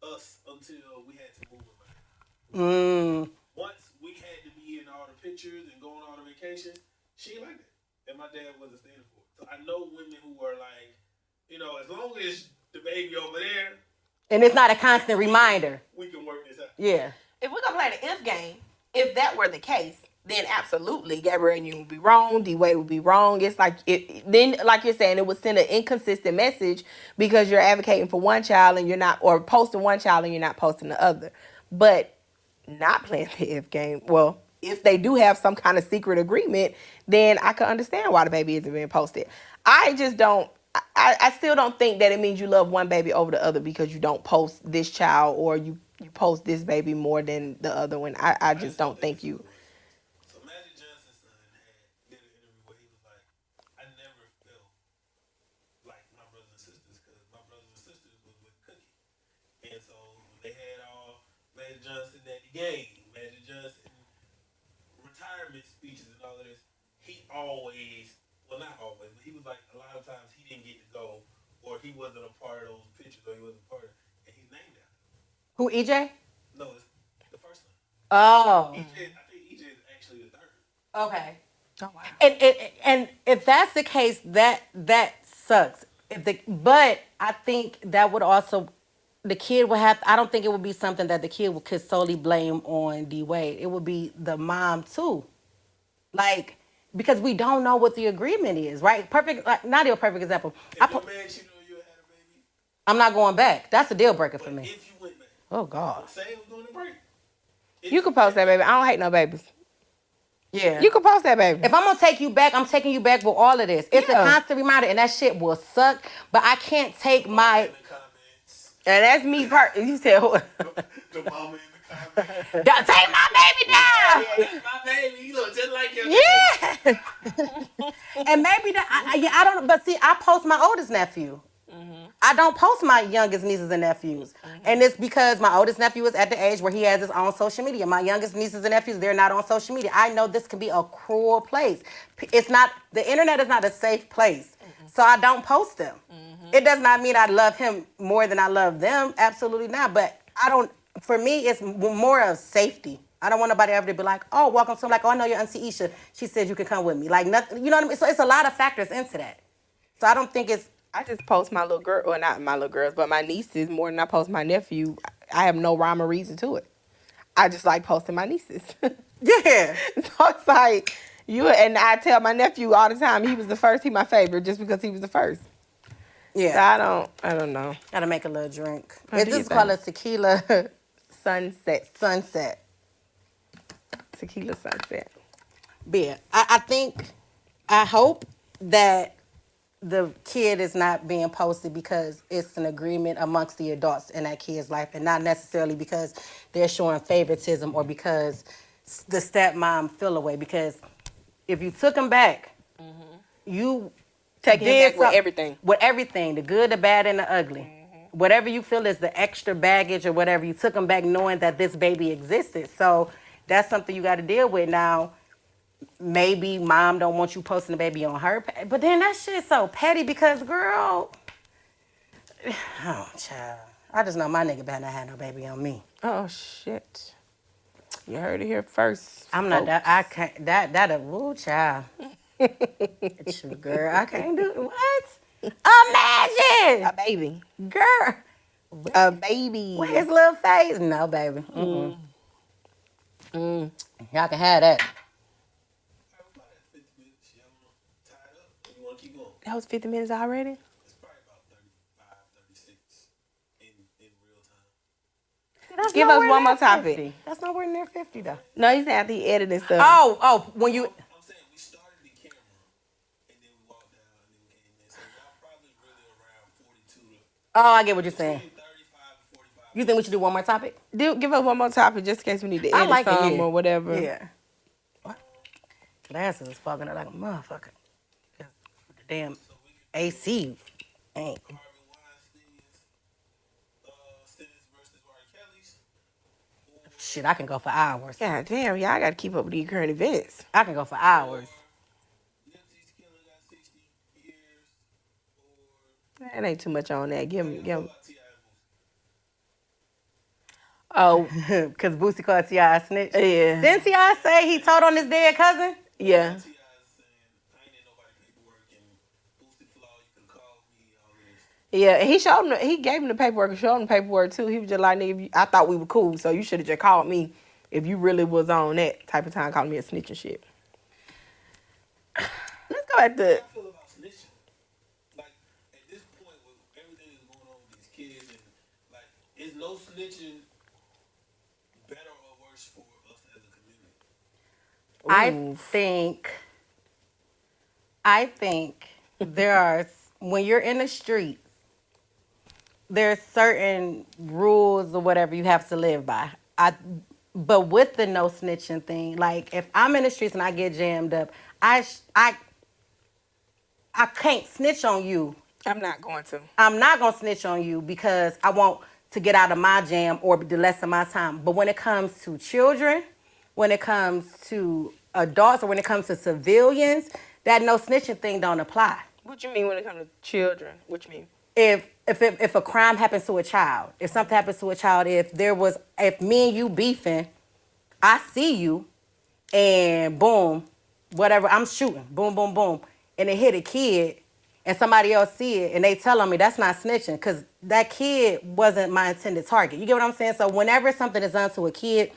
us until we had to move her. Once we had to be in all the pictures and go on all the vacations, she liked it. And my dad wasn't standing for it. So I know women who are like, as long as the baby over there. And it's not a constant reminder. We can work this out. Yeah. If we're going to play the if game, if that were the case, then absolutely, Gabrielle and you would be wrong. D-Wade would be wrong. It's like, then, like you're saying, it would send an inconsistent message because you're advocating for one child and you're not, or posting one child and you're not posting the other. But not playing the if game, well, if they do have some kind of secret agreement, then I can understand why the baby isn't being posted. I just don't. I still don't think that it means you love one baby over the other because you don't post this child or you post this baby more than the other one. I just don't think you. So Magic Johnson's son did an interview where he was like, I never felt like my brothers and sisters because my brothers and sisters was with Cookie. And so they had all Magic Johnson at the game, Magic Johnson retirement speeches and all of this. He always, well not always, but he was like a lot of times he didn't get to go or he wasn't a part of those pictures or he wasn't a part of, and he's named after him. Who, EJ? No, it's the first one. Oh. I think EJ is actually the third. Okay. Oh, wow. And if that's the case, that sucks. But I think that would also, the kid would have, I don't think it would be something that the kid could solely blame on D-Wade. It would be the mom too. Like, because we don't know what the agreement is, right? Perfect, like, not a perfect example. If your man cheated on you and had a baby, I'm not going back. That's a deal breaker for me. if you went back, Oh, God. say it was doing the break. You can post that baby. I don't hate no babies. Yeah. You can post that baby. If I'm going to take you back, I'm taking you back with all of this. It's a constant reminder, and that shit will suck, but I can't take my... In the comments. And that's me. You said what? The mama in the comments. Take my baby down! That's my baby. You look just like your Yeah! And maybe I don't know, but see, I post my oldest nephew. Mm-hmm. I don't post my youngest nieces and nephews. And it's because my oldest nephew is at the age where he has his own social media. My youngest nieces and nephews, they're not on social media. I know this can be a cruel place. It's not, the internet is not a safe place. So I don't post them. It does not mean I love him more than I love them. Absolutely not. But for me, it's more of safety. I don't want nobody ever to be like, oh, welcome to, like, oh, I know your Auntie Isha. She said you can come with me. Like, nothing, you know what I mean? So it's a lot of factors into that. So I don't think it's, I just post my little girl, or not my little girls, but my nieces more than I post my nephew. I have no rhyme or reason to it. I just like posting my nieces. yeah. So it's like, and I tell my nephew all the time, he was the first, he my favorite, just because he was the first. Yeah. So I don't know. Gotta make a little drink. What It's do you just called a think? tequila Sunset. Tequila sunset. But yeah, I hope that the kid is not being posted because it's an agreement amongst the adults in that kid's life and not necessarily because they're showing favoritism or because the stepmom feel away. Because if you took him back, you Taking him back with everything. With everything, the good, the bad, and the ugly. Whatever you feel is the extra baggage or whatever, you took him back knowing that this baby existed. So that's something you got to deal with now. Maybe mom don't want you posting the baby on her, but then that shit's so petty because, girl, oh, child. I just know my nigga better not have no baby on me. Oh, shit. You heard it here first. I'm not that, I can't, that, woo, child. Girl, I can't do it. What? Imagine! A baby. Girl. A baby. With his little face? No, baby. Y'all can have that. That was 50 minutes already? It's probably about 35, 36 in real time. That's Give us nowhere one near more topic. 50. That's nowhere near 50, though. No, he's after he edited stuff. When you... I'm saying we started the camera and then we walked down and then we came in. So y'all probably really around 42 to Oh, I get what you're saying. 35 to 45. You think we should do one more topic? Give us one more topic just in case we need to I edit like it, some yeah. or whatever. Yeah. What? Glasses is fucking up like a motherfucker. The damn AC ain't. Harvey Weinstein's sentence versus R. Kelly's. Shit, I can go for hours. God damn, y'all got to keep up with these current events. I can go for hours. Nipsey's killing got 60 years. Or That ain't too much on that. Give him. T.I. and Boosie. Oh, Because Boosie called T.I. a snitch. yeah. Didn't T.I. say he told on his dead cousin? Yeah. T.I. is saying, I ain't in nobody paperwork and Boosie Flaw, you can call me, all this. Yeah, and he showed him. He gave him the paperwork and showed him the paperwork too. He was just like, "Nigga, I thought we were cool, so you should have just called me if you really was on that type of time, calling me a snitch and shit." Let's go at How the. I feel about snitching. Like, at this point, with everything that's going on with these kids, and like, is no snitching better or worse for us as a community? I think there are, when you're in the streets, there's certain rules or whatever you have to live by. But with the no snitching thing, like if I'm in the streets and I get jammed up, I can't snitch on you. I'm not going to. I'm not gonna snitch on you because I want to get out of my jam or the less of my time. But when it comes to children, when it comes to adults, or when it comes to civilians, that no snitching thing don't apply. What you mean when it comes to children? What you mean? If a crime happens to a child, if something happens to a child, if me and you beefing, I see you, and boom, whatever, I'm shooting, boom, boom, boom, and it hit a kid, and somebody else see it, and they tell me that's not snitching, because that kid wasn't my intended target. You get what I'm saying? So whenever something is done to a kid,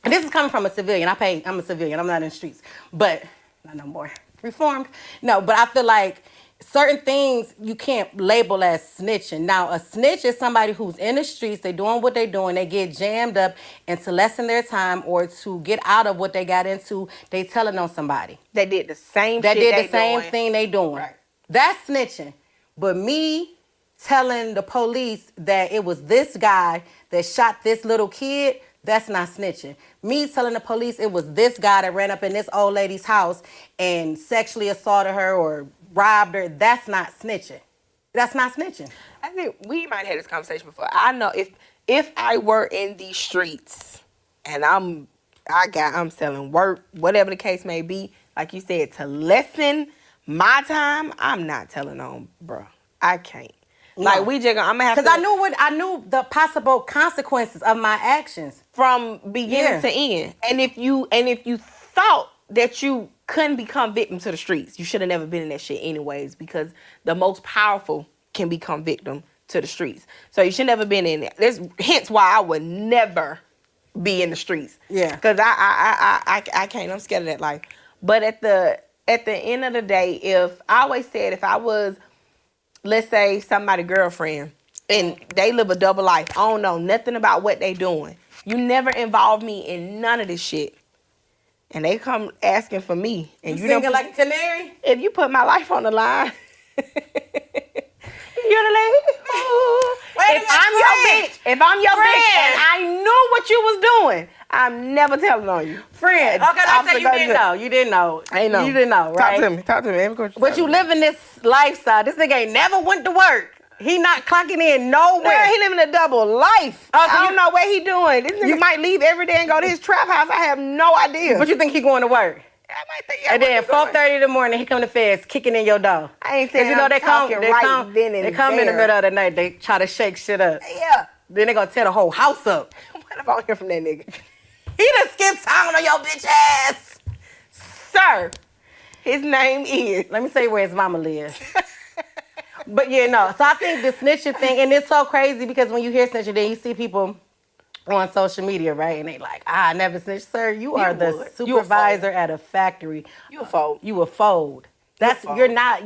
and this is coming from a civilian. I'm a civilian. I'm not in the streets, but not no more. Reformed. No, but I feel like certain things you can't label as snitching. Now, a snitch is somebody who's in the streets, they doing what they doing, they get jammed up, and to lessen their time or to get out of what they got into, they telling on somebody. They did the same That shit did the same doing. thing they doing. Right. That's snitching. But me telling the police that it was this guy that shot this little kid, that's not snitching. Me telling the police it was this guy that ran up in this old lady's house and sexually assaulted her or robbed her, that's not snitching. that's not snitching. I think we might have had this conversation before. I know if I were in these streets and I'm selling work, whatever the case may be, like you said, to lessen my time, I'm not telling on, bro. I can't. No. Like I'm gonna have to. Because I knew the possible consequences of my actions from beginning to end. And if you thought that you couldn't become victim to the streets, you should have never been in that shit anyways, because the most powerful can become victim to the streets. So you should never been in it. There's hence why I would never be in the streets. Yeah. Because I can't. I'm scared of that life. But at the end of the day, if I was, let's say, somebody's girlfriend and they live a double life, I don't know nothing about what they doing. You never involve me in none of this shit. And they come asking for me. And you singing like a canary? If you put my life on the line, you're the lady. If I'm your bitch and I knew what you was doing, I'm never telling on you. Friend. Okay, let's say you didn't know. You didn't know. I know. You didn't know, right? Talk to me. But you live in this lifestyle. This nigga ain't never went to work. He not clocking in nowhere. Girl, he living a double life. Oh, so I don't know what he doing. This nigga might leave every day and go to his trap house. I have no idea. But you think he going to work? I might think. And then 4:30 in the morning, he come to feds kicking in your door. I ain't saying they come in the middle of the night. They try to shake shit up. Yeah. Then they gonna tear the whole house up. What if I don't hear from that nigga? He done skipped town on your bitch ass. Sir, his name is. Let me tell you where his mama lives. But yeah, no. So I think the snitching thing, and it's so crazy because when you hear snitching, then you see people on social media, right? And they like, I never snitched. Sir, you are the supervisor at a factory. You a fold. You a fold. You're not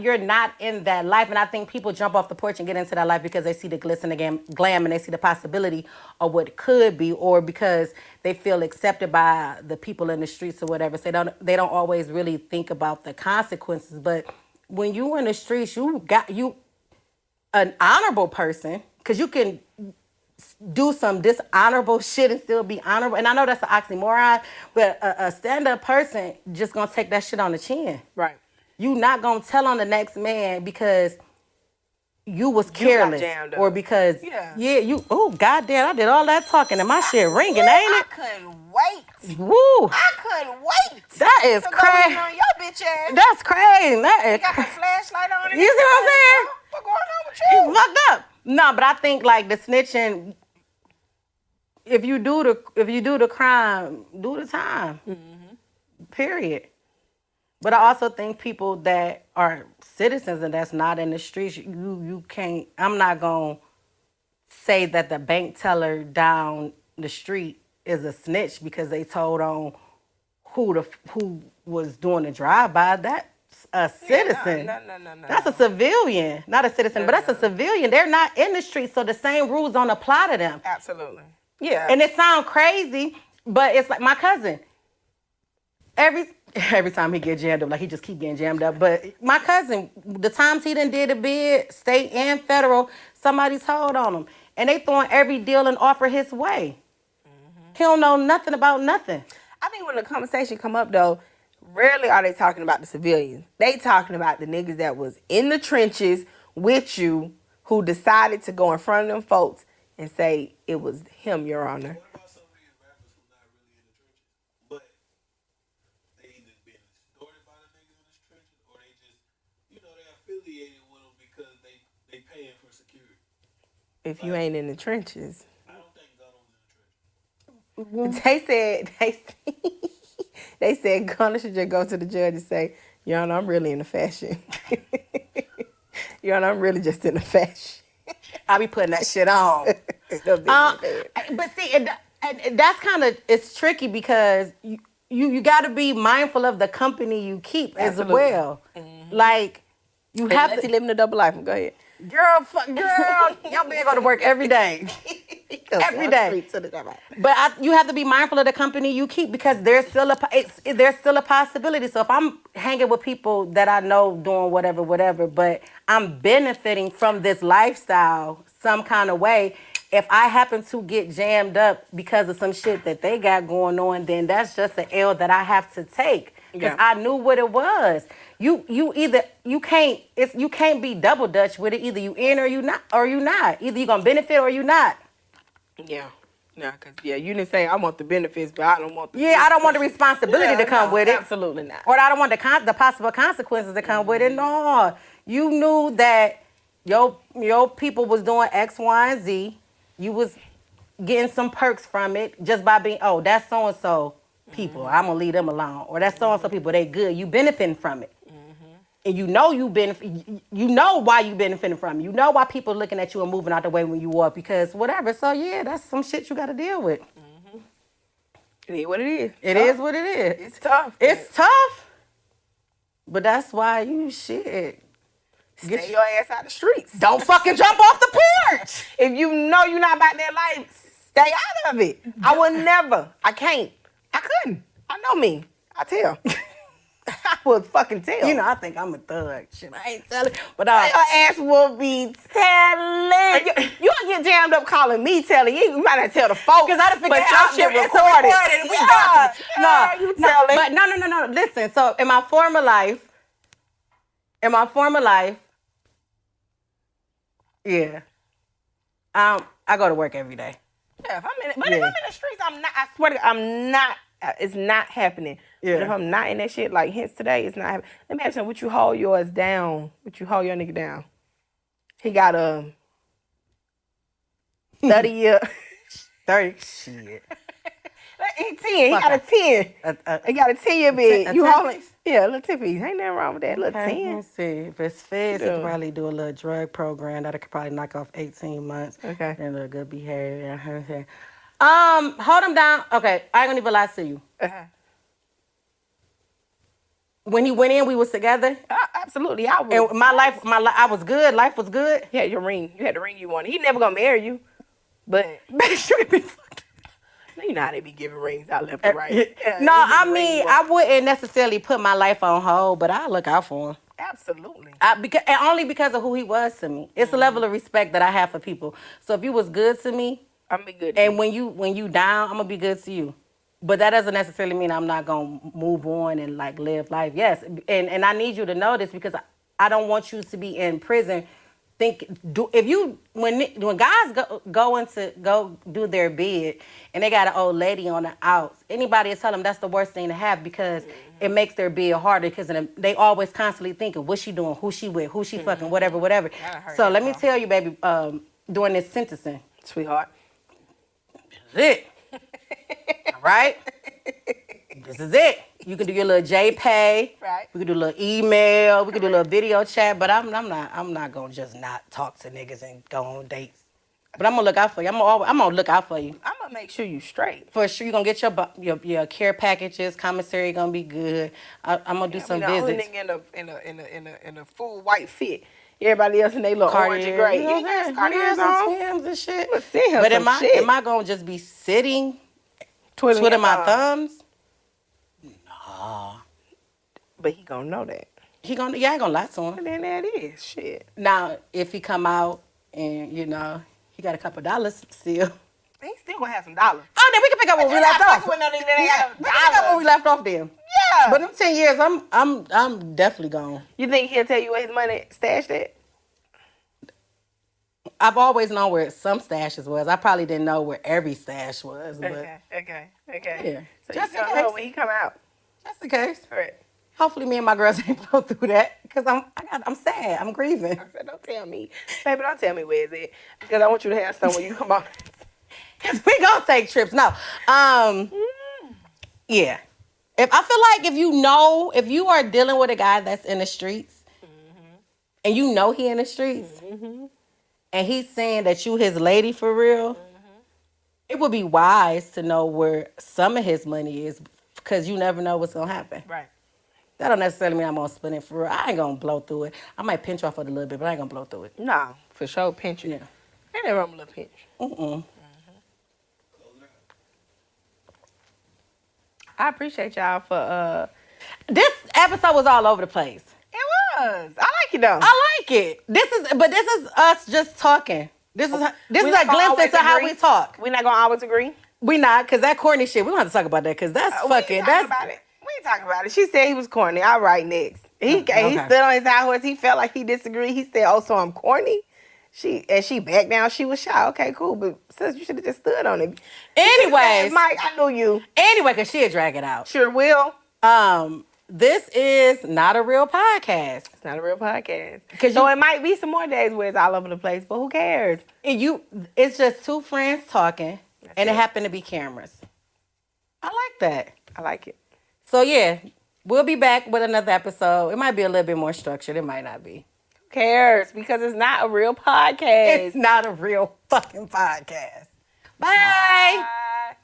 in that life. And I think people jump off the porch and get into that life because they see the glitz and the glam and they see the possibility of what it could be, or because they feel accepted by the people in the streets or whatever. So they don't always really think about the consequences. But when you in the streets, you an honorable person, because you can do some dishonorable shit and still be honorable. And I know that's an oxymoron, but a stand-up person just gonna take that shit on the chin. Right. You not gonna tell on the next man because you was careless, or because goddamn, I did all that talking and my shit ringing, ain't it? I couldn't wait. Woo! I couldn't wait. That is crazy. On your bitch ass. That's crazy. You got the flashlight on. You see what I'm saying? What's going on with you? You fucked up. No, but I think like the snitching. If you do the crime, do the time. Mm-hmm. Period. But I also think people that are citizens and that's not in the streets, you can't. I'm not gonna say that the bank teller down the street is a snitch because they told on who was doing the drive-by. That's a citizen. No. That's a civilian, not a citizen, but that's a civilian. They're not in the street, so the same rules don't apply to them. Absolutely. Yeah. And it sounds crazy, but it's like my cousin. Every time he get jammed up, like he just keep getting jammed up. But my cousin, the times he done did a bid, state and federal, somebody told on him. And they throwing every deal and offer his way. Mm-hmm. He don't know nothing about nothing. I think when the conversation come up, though, rarely are they talking about the civilians. They talking about the niggas that was in the trenches with you who decided to go in front of them folks and say it was him, Your Honor. What about some of these rappers who not really in the trenches, but they either been extorted by the niggas in the trenches, or they just, they affiliated with them because they paying for security? If you ain't in the trenches. I don't think Gunna was in the trenches. They said Gunna should just go to the judge and say, Your Honor, I'm really in the fashion. Your Honor, I'm really just in the fashion. I be putting that shit on. But see, that's kind of, it's tricky because you got to be mindful of the company you keep. Absolutely. As well. Mm-hmm. Like, you have to. Unless you live in a double life. Go ahead. Girl, y'all be go to work every day. Every day. But you have to be mindful of the company you keep because there's still a possibility. So if I'm hanging with people that I know doing whatever, but I'm benefiting from this lifestyle some kind of way, if I happen to get jammed up because of some shit that they got going on, then that's just an L that I have to take because I knew what it was. you can't be double dutch with it. Either you in or you not. Either you gonna benefit or you not. Yeah. No, because, you didn't say I want the benefits, but I don't want the I don't want the responsibility to come with it. Absolutely not. Or I don't want the possible consequences to come with it. No. You knew that your people was doing X, Y, and Z. You was getting some perks from it just by being, that's so-and-so people. I'm going to leave them alone. Or that's so-and-so people, they good. You benefiting from it. And you know you know why you benefiting from it. You know why people looking at you and moving out the way when you walk because whatever. So that's some shit you got to deal with. It is what it is. It is what it is. It's tough. It's tough. But that's why you shit. Stay your ass out the streets. Don't fucking jump off the porch. If you know you're not about that life, stay out of it. I would never. I can't. I couldn't. I know me. I tell. I would fucking tell. You know, I think I'm a thug. Shit, I ain't telling. But your ass will be telling. You don't get jammed up calling me telling. You might not tell the folks. Because I done figured out your shit recorded. We got it. No, you telling. But no. Listen, so in my former life, I go to work every day. Yeah, if I'm in the streets, I'm not. I swear to God, I'm not. It's not happening. Yeah. But if I'm not in that shit, like hence today, it's not happening. Let me ask you, would you hold yours down? Would you hold your nigga down? He got a 30 year. 30 shit. He 10. He got a 10. He got a 10-year bid. You holding? Yeah, a little tippy. Ain't nothing wrong with that. Little 10. Let's see. If it's feds, he could probably do a little drug program that could probably knock off 18 months. Okay. And a little good behavior. Hold him down. Okay, I ain't gonna even lie to you. When he went in, we was together. Absolutely, I was. And I was good. Life was good. You had your ring. You had the ring you wanted. He never gonna marry you, but you know how they be giving rings out left and right. No, I mean I wouldn't necessarily put my life on hold, but I look out for him. Absolutely. Only because of who he was to me. It's a level of respect that I have for people. So if you was good to me, I'm gonna be good. And when you down, I'm gonna be good to you. But that doesn't necessarily mean I'm not gonna move on and like live life. Yes, and I need you to know this because I don't want you to be in prison. When guys go do their bid and they got an old lady on the outs, anybody will tell them that's the worst thing to have because it makes their bid harder because they always constantly thinking what she doing, who she with, who she fucking, whatever. So let me tell you, baby, during this sentencing, sweetheart, this is it. All right, this is it. You can do your little JPay. Right. We can do a little email. We can do a little video chat. But I'm not gonna just not talk to niggas and go on dates. But I'm gonna look out for you. I'm gonna look out for you. I'm gonna make sure you straight. For sure, you gonna get your care packages. Commissary gonna be good. I'm gonna do some visits. Only nigga in a full white fit. Everybody else in they little orange and gray. You know Cartiers on Timbs and shit. But am I gonna just be sitting twiddling my thumbs? But he gonna know that. I ain't gonna lie to him. And then that is shit. Now, if he come out and, he got a couple dollars still. He still gonna have some dollars. Oh, then we can pick up where we left off. We can pick up where we left off then. Yeah. But in 10 years, I'm definitely gone. You think he'll tell you where his money stashed at? I've always known where some stashes was. I probably didn't know where every stash was. But Okay. Yeah. So just in case when he come out. Just in case. All right. Hopefully me and my girls ain't go through that because I'm sad. I'm grieving. I said, don't tell me. Baby, don't tell me where it's at. Because I want you to have somewhere you come on. Because we gonna take trips. No. Yeah. If I feel like if you are dealing with a guy that's in the streets and you know he in the streets and he's saying that you his lady for real, it would be wise to know where some of his money is because you never know what's gonna happen. Right. That don't necessarily mean I'm gonna spend it for real. I ain't gonna blow through it. I might pinch off it a little bit, but I ain't gonna blow through it. No, for sure, pinch it. Yeah. Ain't never a little pinch. I appreciate y'all for This episode was all over the place. It was. I like it though. I like it. This is us just talking. This is a glimpse into how we talk. We're not gonna always agree. We not, cause that corny shit. We don't have to talk about that, cause that's fucking. We ain't talking about it. She said he was corny. All right, next. He stood on his high horse. He felt like he disagreed. He said, "Oh, so I'm corny." She backed down. She was shy. Okay, cool, but sis, you should have just stood on it. Anyways, Mike, I knew you. Anyway, because she'll drag it out. Sure will. This is not a real podcast. It's not a real podcast. So it might be some more days where it's all over the place, but who cares? It's just two friends talking, and it happened to be cameras. I like that. I like it. So yeah, we'll be back with another episode. It might be a little bit more structured. It might not be. Who cares? Because it's not a real podcast. It's not a real fucking podcast. Bye. Bye.